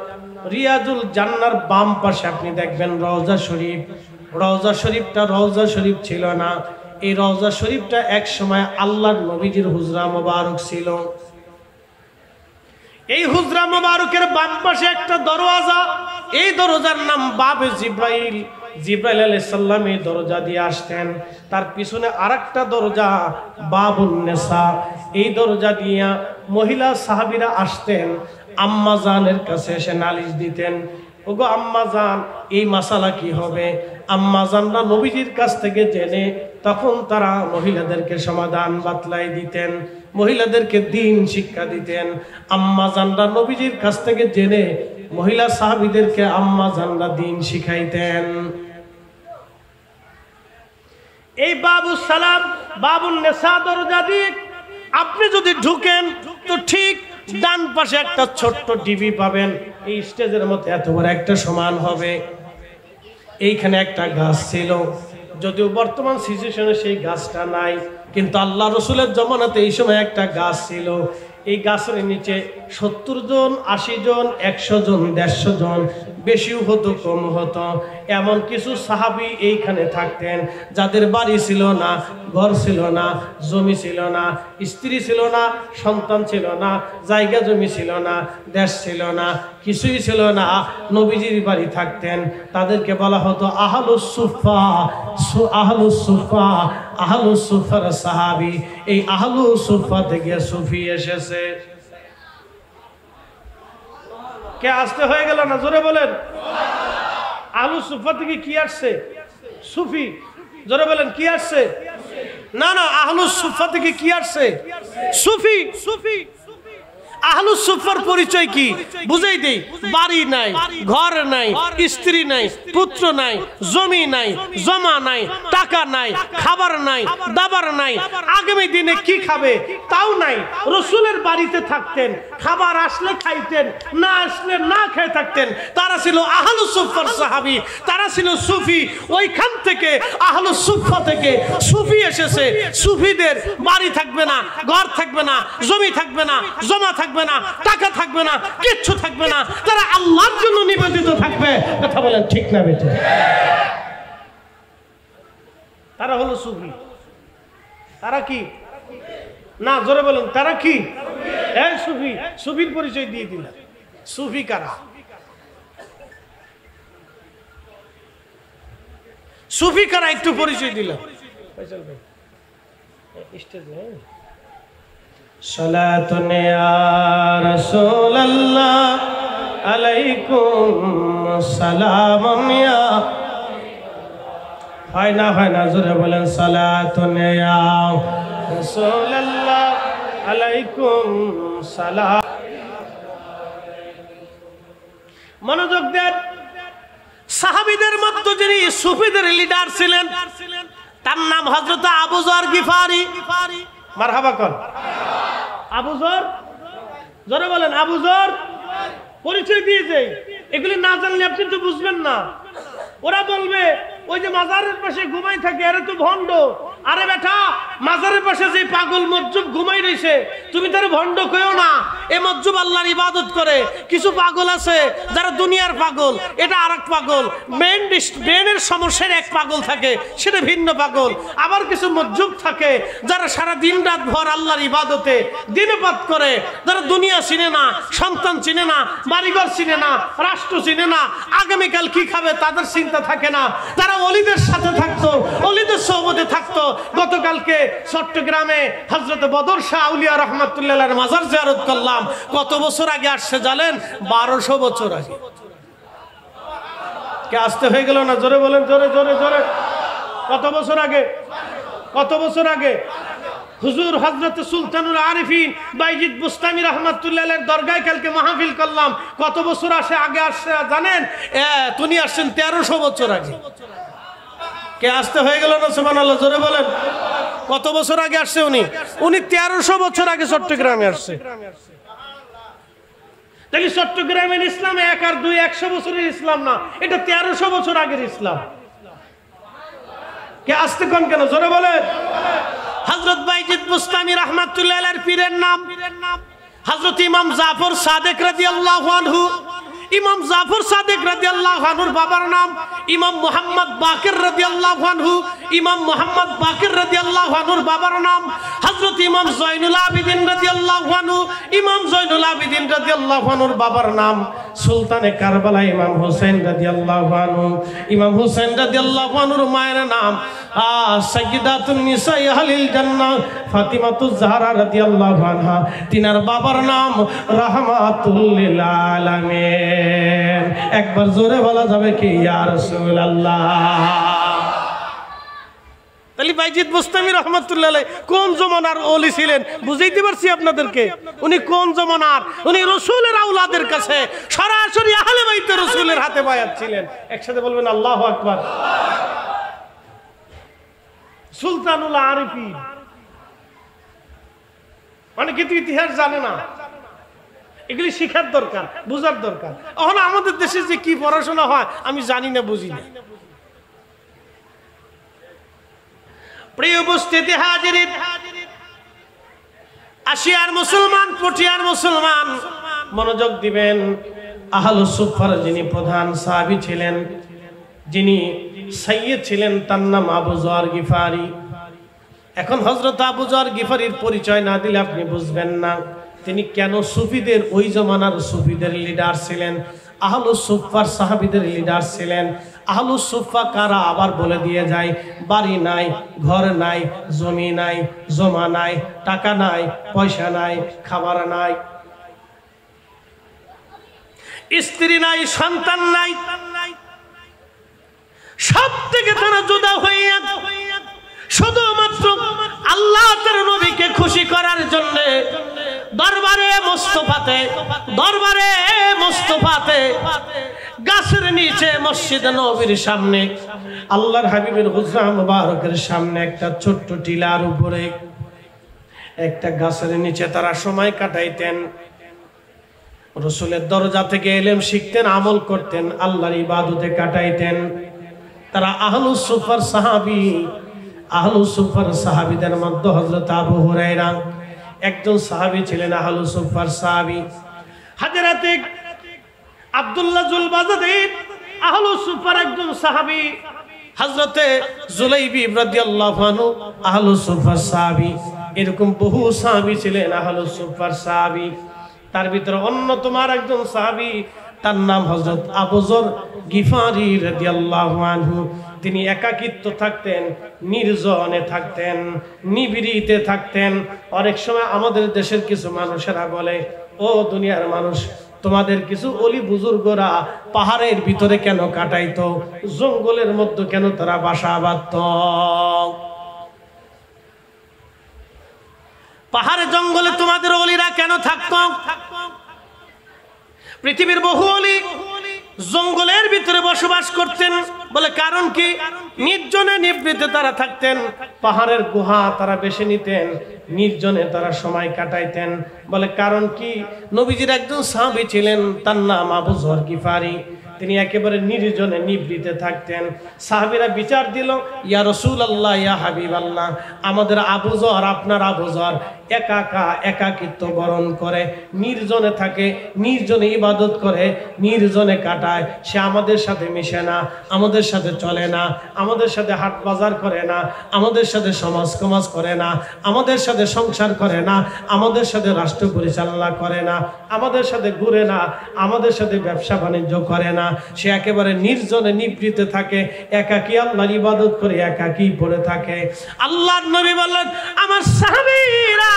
রিয়াজুল জান্নাহর বাম পাশে আপনি দেখবেন রওজা শরীফ। রওজা শরীফটা রওজা শরীফ ছিল না, এই রওজা শরীফটা এক সময় আল্লাহর নবীজির হুজরা মোবারক ছিল। এই হুজরা মোবারকের বাম পাশে একটা দরওয়াজা, এই দরজার নাম বাবে জিব্রাইল। জিব্রাইল আলাইহিস সালাম এই দরজা দিয়ে আসতেন। তার পিছনে আরেকটা দরজা বাবুন নেসা, এই দরজা দিয়ে মহিলা সাহাবীরা আসতেন, আম্মা জানের কাছে এসে নালিশ দিতেন, ওগো আম্মা জান এই মাসালা কি হবে। আম্মা জানরা নবীজির কাছ থেকে জেনে তখন তারা মহিলাদেরকে সমাধান বাতলাই দিতেন, মহিলাদেরকে দ্বীন শিক্ষা দিতেন। আম্মা জানরা নবীজির কাছ থেকে জেনে মহিলা সাহাবীদেরকে আম্মা জানরা দ্বীন শিখাইতেন। এই বাবু সালাম বাবুন নেসা দরজা দিয়ে আপনি যদি ঢুকেন তো ঠিক ডান পাশে একটা ছোট্ট ডিবি পাবেন, এই স্টেজের মতো এত বড় একটা সমান হবে। এইখানে একটা গাছ ছিল, যদিও বর্তমান সিচুয়েশনে সেই গাছটা নাই, কিন্তু আল্লাহ রসুলের জমানাতে এই সময় একটা গাছ ছিল। এই গাছের নিচে 70 জন, 80 জন, 100 জন, 150 জন, বেশিও হতো কম হতো, এমন কিছু সাহাবী এইখানে থাকতেন যাদের বাড়ি ছিল না, ঘর ছিল না, জমি ছিল না, স্ত্রী ছিল না, সন্তান ছিল না, জায়গা জমি ছিল না, দেশ ছিল না, কিছুই ছিল না, নবীজির বাড়ি থাকতেন। তাদেরকে বলা হতো আহলুস সুফা। আহলুস সুফা, আহলুস সুফার সাহাবী। এই আহলুস সুফা থেকে সুফি এসেছে। কে আসতে হয়ে গেল না? জোরে বলেন। আহলুস সুফা থেকে কি আসছে? সুফি। জোরে বলেন কি আসছে? না না, আহলুস সুফা থেকে কি আসছে? সুফি। সুফি। আহলুস সুফার পরিচয় কি বুঝাই দেই। বাড়ি নাই, ঘর নাই, স্ত্রী নাই, পুত্র নাই, জমি নাই, জমা নাই, টাকা নাই, খাবার নাই, দাবার নাই, আগামী দিনে কি খাবে তাও নাই। রসুলের বাড়িতে থাকতেন, খাবার আসলে খাইতেন, না আসলে না খেয়ে থাকতেন। তারা ছিল আহলুস সুফার সাহাবী, তারা ছিল সুফি। ওইখান থেকে আহলুস সুফা থেকে সুফি এসেছে। সুফিদের বাড়ি থাকবে না, ঘর থাকবে না, জমি থাকবে না, জমা থাকবে না, টাকা থাকবে না, কিচ্ছু থাকবে না, তারা আল্লাহর জন্য নিবেদিত থাকবে। কথা বলেন ঠিক না বেঠিক? তারা হলো সুফি। তারা কি না? জোরে বলেন তারা কি? এই সুফি। সুফির পরিচয় দিয়ে দিলাম। সুফি কারা? সুফি কারা একটু পরিচয় দিলাম। ফয়সাল ভাই স্টেজে সালাতুন ইয়া রাসূলুল্লাহ আলাইকুম সালাম ইয়া। হয় না জোরে বলেন সালাতুন ইয়া রাসূলুল্লাহ আলাইকুম সালাম। মনোযোগ দেন। সাহাবীদের মধ্যে যিনি সুফিদের লিডার ছিলেন তার নাম হযরত আবু যর গিফারি। মারহাবা কর। আবু যর, জোরে বলেন আবু যর। পরিচয় দিয়ে দেই, এগুলি না জানলে আপনি তো বুঝবেন না। ওরা বলবে ওই যে মাজারের পাশে ঘুমাই থাকে, আরে তো ভণ্ড। আরে বেটা, মাজারের পাশে যে পাগল মজ্জুব ঘুমাই রইছে তুমি তার ভণ্ড কইও না। এই মজ্জুব আল্লাহর ইবাদত করে। কিছু পাগল আছে যারা দুনিয়ার পাগল, এটা আরেক পাগল। ব্রেনের সমস্যার এক পাগল থাকে, সেটা ভিন্ন পাগল। আবার কিছু মজ্জুব থাকে যারা সারা দিন রাত ভর আল্লাহর ইবাদতে দিনপাত করে, যারা দুনিয়া চিনে না, সন্তান চিনে না, বাড়িঘর চিনে না, রাষ্ট্র চিনে না, আগামীকাল কি খাবে তাদের চিন্তা থাকে না। তারা অলিদের সাথে থাকতো, অলিদের সোহবতে থাকতো। গতকালকে চট্টগ্রামে হযরত বদর শাহ আউলিয়া রহমাতুল্লাহর মাজার জিয়ারত করলাম। কত বছর আগে আসছে জানেন? 1200 বছর আগে। কে আসতে হয়ে গেল না? জোরে বলেন, জোরে জোরে জোরে। কত বছর আগে? কত বছর আগে? হুজুর হযরত সুলতানুল আরিফিন বাইজিদ বুস্তামি রাহমাতুল্লাহর দরগায় কালকে মাহফিল করলাম। কত বছর আগে আসছে জানেন? তিনি আসছেন 1300 বছর আগে। কে আসতে হয়ে গেল না? সুবহানাল্লাহ, জোরে বলেন। কত বছর আগে আসছে উনি? 1300 বছর আগে চট্টগ্রামে আসছে। তাহলে চট্টগ্রামের ইসলাম 1 আর 2 100 বছরের ইসলাম না, এটা 1300 বছর আগের ইসলাম। কে আসতে কোন কেন? জোরে বলেন। হযরত বাইজিদ বুস্তামি রাহমাতুল্লাহর পীরের নাম হযরত ইমাম জাফর সাদেক রাদিয়াল্লাহু আনহু। ইমাম জাফর সাদেক রাদিয়াল্লাহু আনহুর বাবার নাম ইমাম মুহাম্মদ বাকির রাদিয়াল্লাহু আনহু। ইমাম মুহাম্মদ বাকির রাদিয়াল্লাহু আনহুর বাবার নাম হযরত ইমাম জয়নুল আবিদিন রাদিয়াল্লাহু আনহু। ইমাম জয়নুল আবিদিন রাদিয়াল্লাহু আনহুর বাবার নাম সুলতানে কারবালা ইমাম হোসেন রাদিয়াল্লাহু আনহু। ইমাম হোসেন রাদিয়াল্লাহু আনহুর মায়ের নাম সাইয়্যিদাতুন নিসা আহলিল জান্নাহ ফাতিমাতুজ জাহরা রাদিয়াল্লাহু আনহা। তিনার বাবার নাম রাহমাতুল লিল আলামিন। একবার জোরে বলা যাবে কি ইয়া রাসূলুল্লাহ? তাহলে বাইজিদ বুস্তামি রাহমাতুল্লাহ আলাইহি কোন জমানার ওলি ছিলেন বুঝাইতে পারছি আপনাদেরকে। উনি কোন জমানার? উনি রাসূলের আওলাদের কাছে সরাসরি আহলে বাইতে রাসূলের হাতে বায়াত ছিলেন। একসাথে বলবেন আল্লাহু আকবার। সুলতানুল আরিফিন মানে কিন্তু ইতিহাস জানে না, এগুলি শিখার দরকার, বুঝার দরকার। এখন আমাদের দেশে যে কি পড়াশোনা হয় আমি জানি না, বুঝি না। প্রিয় উপস্থিতি হাজিরিন, আশিয়ার মুসলমান, পটিয়ার মুসলমান মনোযোগ দিবেন। আহলুস সুফফার যিনি প্রধান সাহাবী ছিলেন, যিনি সাইয়্যিদ ছিলেন, তার নাম আবু যর গিফারি। এখন হযরত আবু যর গিফারির পরিচয় না দিলে আপনি বুঝবেন না তিনি কেন সুফিদের, ওই জমানার সুফিদের লিডার ছিলেন, আহলুস সুফফার সাহাবীদের লিডার ছিলেন। আহলুস সুফফা কারা আবার বলে দিয়ে যায়। বাড়ি নাই, ঘর নাই, জমি নাই, জমা নাই, টাকা নাই, পয়সা নাই, খাবার নাই, স্ত্রী নাই, সন্তান নাই, সব থেকে তারা জুদা হইয়া শুধুমাত্র আল্লাহ তার নবীকে খুশি করার জন্য দরবারে মুস্তাফাতে গাছের নিচে মসজিদে নবীর সামনে আল্লাহর হাবিবের হুজরা মুবারকের সামনে একটা ছোট্ট টিলার উপরে একটা গাছের নিচে তারা সময় কাটাইতেন। রাসূলের দরজা থেকে ইলম শিখতেন, আমল করতেন, আল্লাহর ইবাদতে কাটাইতেন। তারা আহলুস সুফফার সাহাবী। আহলুস সুফফার সাহাবীদের মধ্যে হযরত আবু হুরায়রা একজন সাহাবী ছিলেন, আহলুস সুফফার সাহাবী। হযরতে আব্দুল্লাহ জুলবাজাদি আহলুস সুফফার একজন সাহাবী। হযরতে জুলাইবি রাদিয়াল্লাহু আনহু আহলুস সুফফার সাহাবী। এরকম বহু সাহাবী ছিলেন আহলুস সুফফার সাহাবী। তার ভিতরে অন্যতম একজন সাহাবী, তার নাম হযরত আবু যর গিফারি রাদিয়াল্লাহু আনহু। তিনি একাকিত্ব থাকতেন, নির্জনে থাকতেন, নিবিড়িতে থাকতেন। অনেক সময় আমাদের দেশের কিছু মানুষেরা বলে, ও দুনিয়ার মানুষ, তোমাদের কিছু অলি বুজুর্গরা পাহাড়ের ভিতরে কেন কাটাইতো, জঙ্গলের মধ্যে কেন তারা বাসা বাঁধত, পাহাড়ে জঙ্গলে তোমাদের অলিরা কেন থাকতো? পৃথিবীর বহু অলি জঙ্গলের ভিতরে বসবাস করতেন। বলে কারণ কি? নির্জনে নিভৃতে তারা থাকতেন, পাহাড়ের গুহা তারা বেছে নিতেন, নির্জনে তারা সময় কাটাইতেন। বলে কারণ কি? নবীজির একজন সাহাবী ছিলেন, তার নাম আবু যর গিফারি। তিনি একেবারে নির্জনে নিভৃতে থাকতেন। সাহাবীরা বিচার দিল, ইয়া রাসূলুল্লাহ, ইয়া হাবিবাল্লাহ, আমাদের আবু যর, আপনার আবু যর একাকিত্ব বরণ করে, নির্জনে থাকে, নির্জনে ইবাদত করে, নির্জনে কাটায়। সে আমাদের সাথে মিশে না, আমাদের সাথে চলে না, আমাদের সাথে হাট বাজার করে না, আমাদের সাথে সমাজ করে না, আমাদের সাথে সংসার করে না, আমাদের সাথে রাষ্ট্র পরিচালনা করে না, আমাদের সাথে ঘুরে না, আমাদের সাথে ব্যবসা বাণিজ্য করে না। সে একেবারে নির্জনে নিভৃতে থাকে, একাকী আল্লাহর ইবাদত করে একাকী পড়ে থাকে। আল্লাহর নবী বললেন, আমার সাহাবীরা,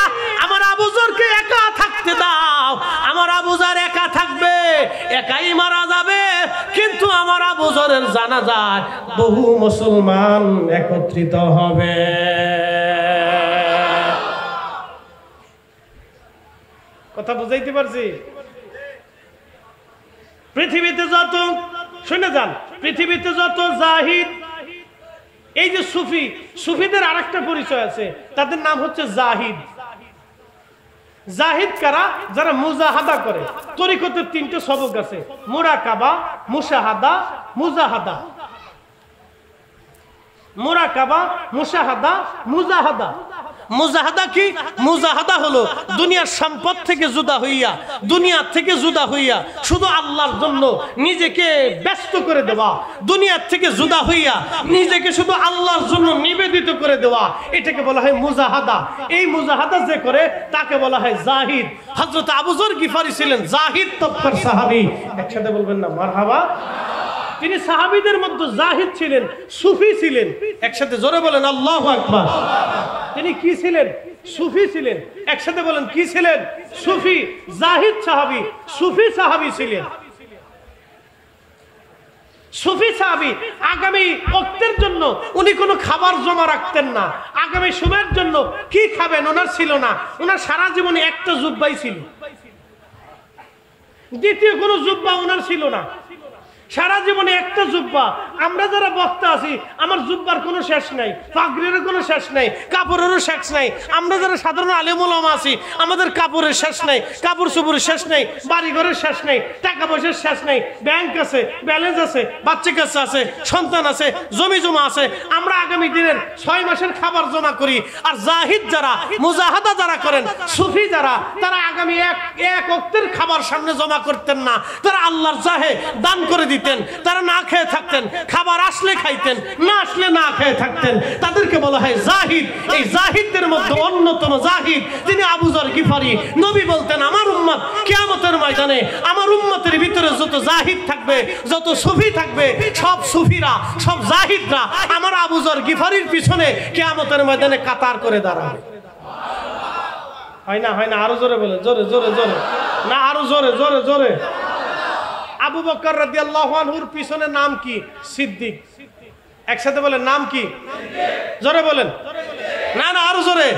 আমার আবু যরকে একা থাকতে দাও। আমার আবু যর একা থাকবে, একাই মারা যাবে, কিন্তু আমার আবু যরের জানাজায় বহু মুসলমান একত্রিত হবে। কথা বুঝাইতে পারছি? পৃথিবীতে যত, শুনে যান, পৃথিবীতে যত জাহিদ, এই যে সুফি, সুফিদের আরেকটা পরিচয় আছে, তাদের নাম হচ্ছে জাহিদ। জাহিদ কারা? যারা মুজাহাদা করে। তরিকতের 3টে সবক আছে, মুরাকাবা, মুশাহাদা, মুজাহাদা। মুরাকাবা, মুশাহাদা, মুজাহাদা। মুজাহাদা কি? মুজাহাদা হলো দুনিয়ার সম্পদ থেকে জুদা হইয়া, দুনিয়া থেকে জুদা হইয়া শুধু আল্লাহর জন্য নিজেকে ব্যস্ত করে দেওয়া, দুনিয়ার থেকে জুদা হইয়া নিজেকে শুধু আল্লাহর জন্য নিবেদিত করে দেওয়া, এটাকে বলা হয় মুজাহাদা। এই মুজাহাদা যে করে তাকে বলা হয় জাহিদ। হযরত আবু যর গিফারি ছিলেন জাহিদ তবকার সাহাবী। একসাথে বলবেন না মারহাবা? তিনি সাহাবীদের মধ্যে জাহিদ ছিলেন, সুফি ছিলেন। একসাথে জোরে বলেন আল্লাহু আকবার। তিনি কি ছিলেন? সুফি ছিলেন। একসাথে বলেন কি ছিলেন? সুফি। জাহিদ সাহাবী, সুফি সাহাবী ছিলেন। সুফি সাহাবী আগামী ওয়াক্তের জন্য উনি কোনো খাবার জমা রাখতেন না। আগামী সময়ের জন্য কি খাবেন ওনার ছিল না। ওনার সারা জীবনে একটা জুব্বাই ছিল, দ্বিতীয় কোনো জুব্বা ওনার ছিল না। সারা জীবনে একটা জুব্বা। আমরা যারা বক্তা আছি, আমার জুব্বার কোনো শেষ নাই, পাগড়িরও কোনো শেষ নাই, কাপড়েরও শেষ নাই। আমরা যারা সাধারণ আলেম ওলামা আছি, আমাদের কাপড়ের শেষ নাই, কাপড় চোপড়ের শেষ নাই, বাড়িঘরের শেষ নাই, টাকা পয়সার শেষ নাই। ব্যাংক আছে, ব্যালেন্স আছে, বাচ্চা কাচ্চা আছে, সন্তান আছে, জমি জমা আছে। আমরা আগামী দিনের 6 মাসের খাবার জমা করি। আর জাহিদ যারা, মুজাহাদা যারা করেন, সুফি যারা, তারা আগামী এক ওয়াক্তের খাবার সামনে জমা করতেন না। তারা আল্লাহর জাহে দান করে দিতেন। তারা না খেয়ে থাকতেন, খাবার আসলে খাইতেন, না আসলে না খেয়ে থাকতেন। তাদেরকে বলা হয় জাহিদ। এই জাহিদদের মধ্যে অন্যতম জাহিদ তিনি আবু যর গিফারি। নবী বলতেন, আমার উম্মত কিয়ামতের ময়দানে, আমার উম্মতের ভিতরে যত জাহিদ থাকবে, যত সুফি থাকবে, সব সুফিরা, সব জাহিদরা আমার আবু যর গিফারির পিছনে কিয়ামতের ময়দানে কাতার করে দাঁড়াবে। হয় না? হয় না? আরো জোরে বলে, জোরে জোরে জোরে না, আরো জোরে জোরে জোরে। আবু বকর রাদিয়াল্লাহু আনহুর পিছনে নাম কি? সিদ্দিক। একসাথে বলেন, নাম কি? জোরে বলেন। না না, আরো জোরে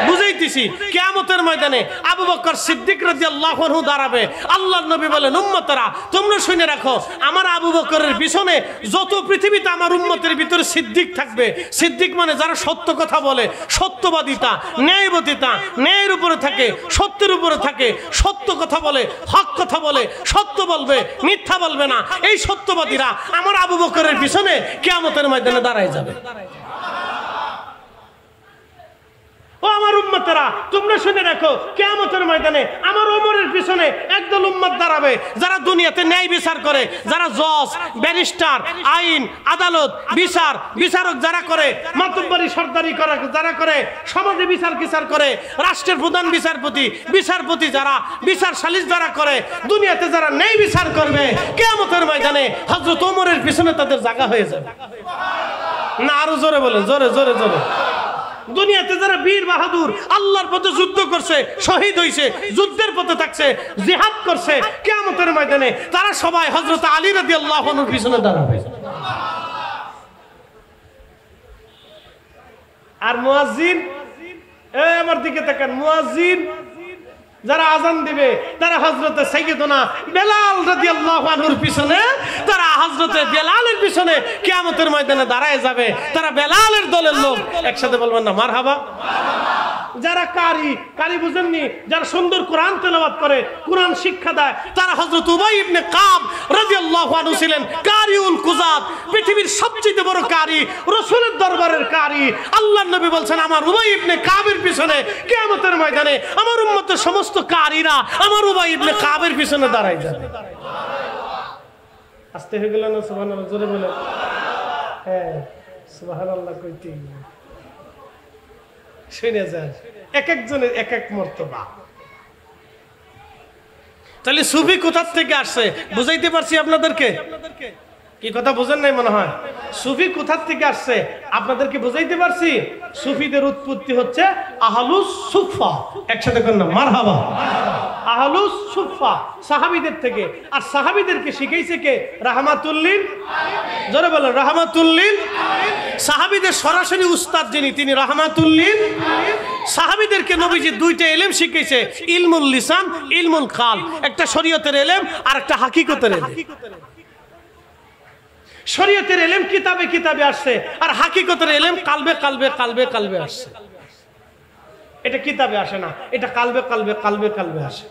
বুঝাইতেছি। কিয়ামতের ময়দানে আবু বকর সিদ্দিক রাদিয়াল্লাহু আনহু দাঁড়াবে। আল্লাহর নবী বলেন, উম্মতরা তোমরা শুনে রাখো, আমার আবু বকরের পিছনে যত পৃথিবীতে আমার উম্মতের ভিতরে সিদ্দিক থাকবে। সিদ্দিক মানে যারা সত্য কথা বলে, সত্যবাদিতা, ন্যায়বদিতা, ন্যায়ের উপরে থাকে, সত্যের উপরে থাকে, সত্য কথা বলে, হক কথা বলে, সত্য বলবে, মিথ্যা বলবে না। এই সত্যবাদীরা আমার আবু বকরের পিছনে কিয়ামতের ময়দানে দাঁড়ায় যাবে। ও আমার উম্মতেরা তোমরা শুনে রাখো, কিয়ামতের ময়দানে আমার ওমরের পিছনে একদল উম্মত দাঁড়াবে, যারা দুনিয়াতে ন্যায় বিচার করে, যারা জজ, ব্যারিস্টার, আইন, আদালত, বিচারক যারা করে, মাতব্বরি সরদারি করা যারা করে, সমাজে বিচার করে, রাষ্ট্রের প্রধান বিচারপতি যারা, বিচার সালিশ যারা করে, দুনিয়াতে যারা ন্যায় বিচার করবে, কিয়ামতের ময়দানে হযরত ওমরের পিছনে তাদের জায়গা হয়ে যাবে। না, আরো জোরে বলেন, জোরে জোরে জোরে। দুনিয়াতে যারা বীর বাহাদুর, আল্লাহর পথে যুদ্ধ করছে, শহীদ হয়েছে, যুদ্ধের পথে থাকছে, জিহাদ করছে, কিয়ামতের ময়দানে তারা সবাই হযরত আলী রাদিয়াল্লাহু আনহুর পিছনে দাঁড়াবে। আর মুয়াজ্জিন, আমার দিকে তাকান, মুয়াজ্জিন যারা আজান দিবে তারা হযরতে সাইয়্যিদুনা বেলাল রাদিয়াল্লাহু আনহুর পিছনে, তারা হযরতে বেলালের পিছনে কিয়ামতের ময়দানে দাঁড়ায় যাবে। তারা বেলালের দলের লোক। একসাথে বলবেন না মারহাবা? যারা কারি বুঝেননি, যারা সুন্দর কোরআন তেলাওয়াত করে, কোরআন শিক্ষা দেয়, তারা হযরত উবাই ইবনে কাব রাদিয়াল্লাহু আনহু ছিলেন কারিউল কুযাত, পৃথিবীর সবচেয়ে বড় কারি, রাসূলের দরবারের কারি। আল্লাহর নবী বলছেন, আমার উবাই ইবনে কাবের পিছনে কিয়ামতের ময়দানে আমার উম্মতের সমস্ত কারিরা আমার উবাই ইবনে কাবের পিছনে দাঁড়ায় যাবে। আস্তে হয়ে গেল না? সুবহানাল্লাহ, জোরে বলে। হ্যাঁ, সুবহানাল্লাহ কইতে শুনে যান, এক একজনের এক এক মর্তবা। তাহলে সুফি কোথা থেকে আসছে বুঝাইতে পারছি আপনাদেরকে? কি কথা বুঝেন নাই মনে হয়? সুফি কোথা থেকে আসছে আপনাদেরকে বুঝাইতে পারছি? সুফিদের উৎপত্তি হচ্ছে আহলুস সুফা। একসাথে করেন না, মারহাবা। আহলুস সুফা সাহাবীদের থেকে। আর সাহাবীদেরকে শিখাইছে কে? রাহমাতুল লিল আলামিন। জোরে বলেন, রাহমাতুল লিল আলামিন। সাহাবীদের সরাসরি উস্তাদ যিনি, তিনি রাহমাতুল লিল আলামিন। সাহাবীদেরকে নবীজি দুইটা ইলম শিখাইছে, ইলমুল লিসান, ইলমুল কাল। একটা শরীয়তের ইলম আর একটা হাকিকতের ইলম। শরীয়তের ইলম কিতাবে কিতাবে আসছে, আর হাকিকতের ইলম কালবে কালবে কালবে কালবে আসছে। এটা কিতাবে আসে না, এটা কালবে কালবে কালবে কালবে আসে।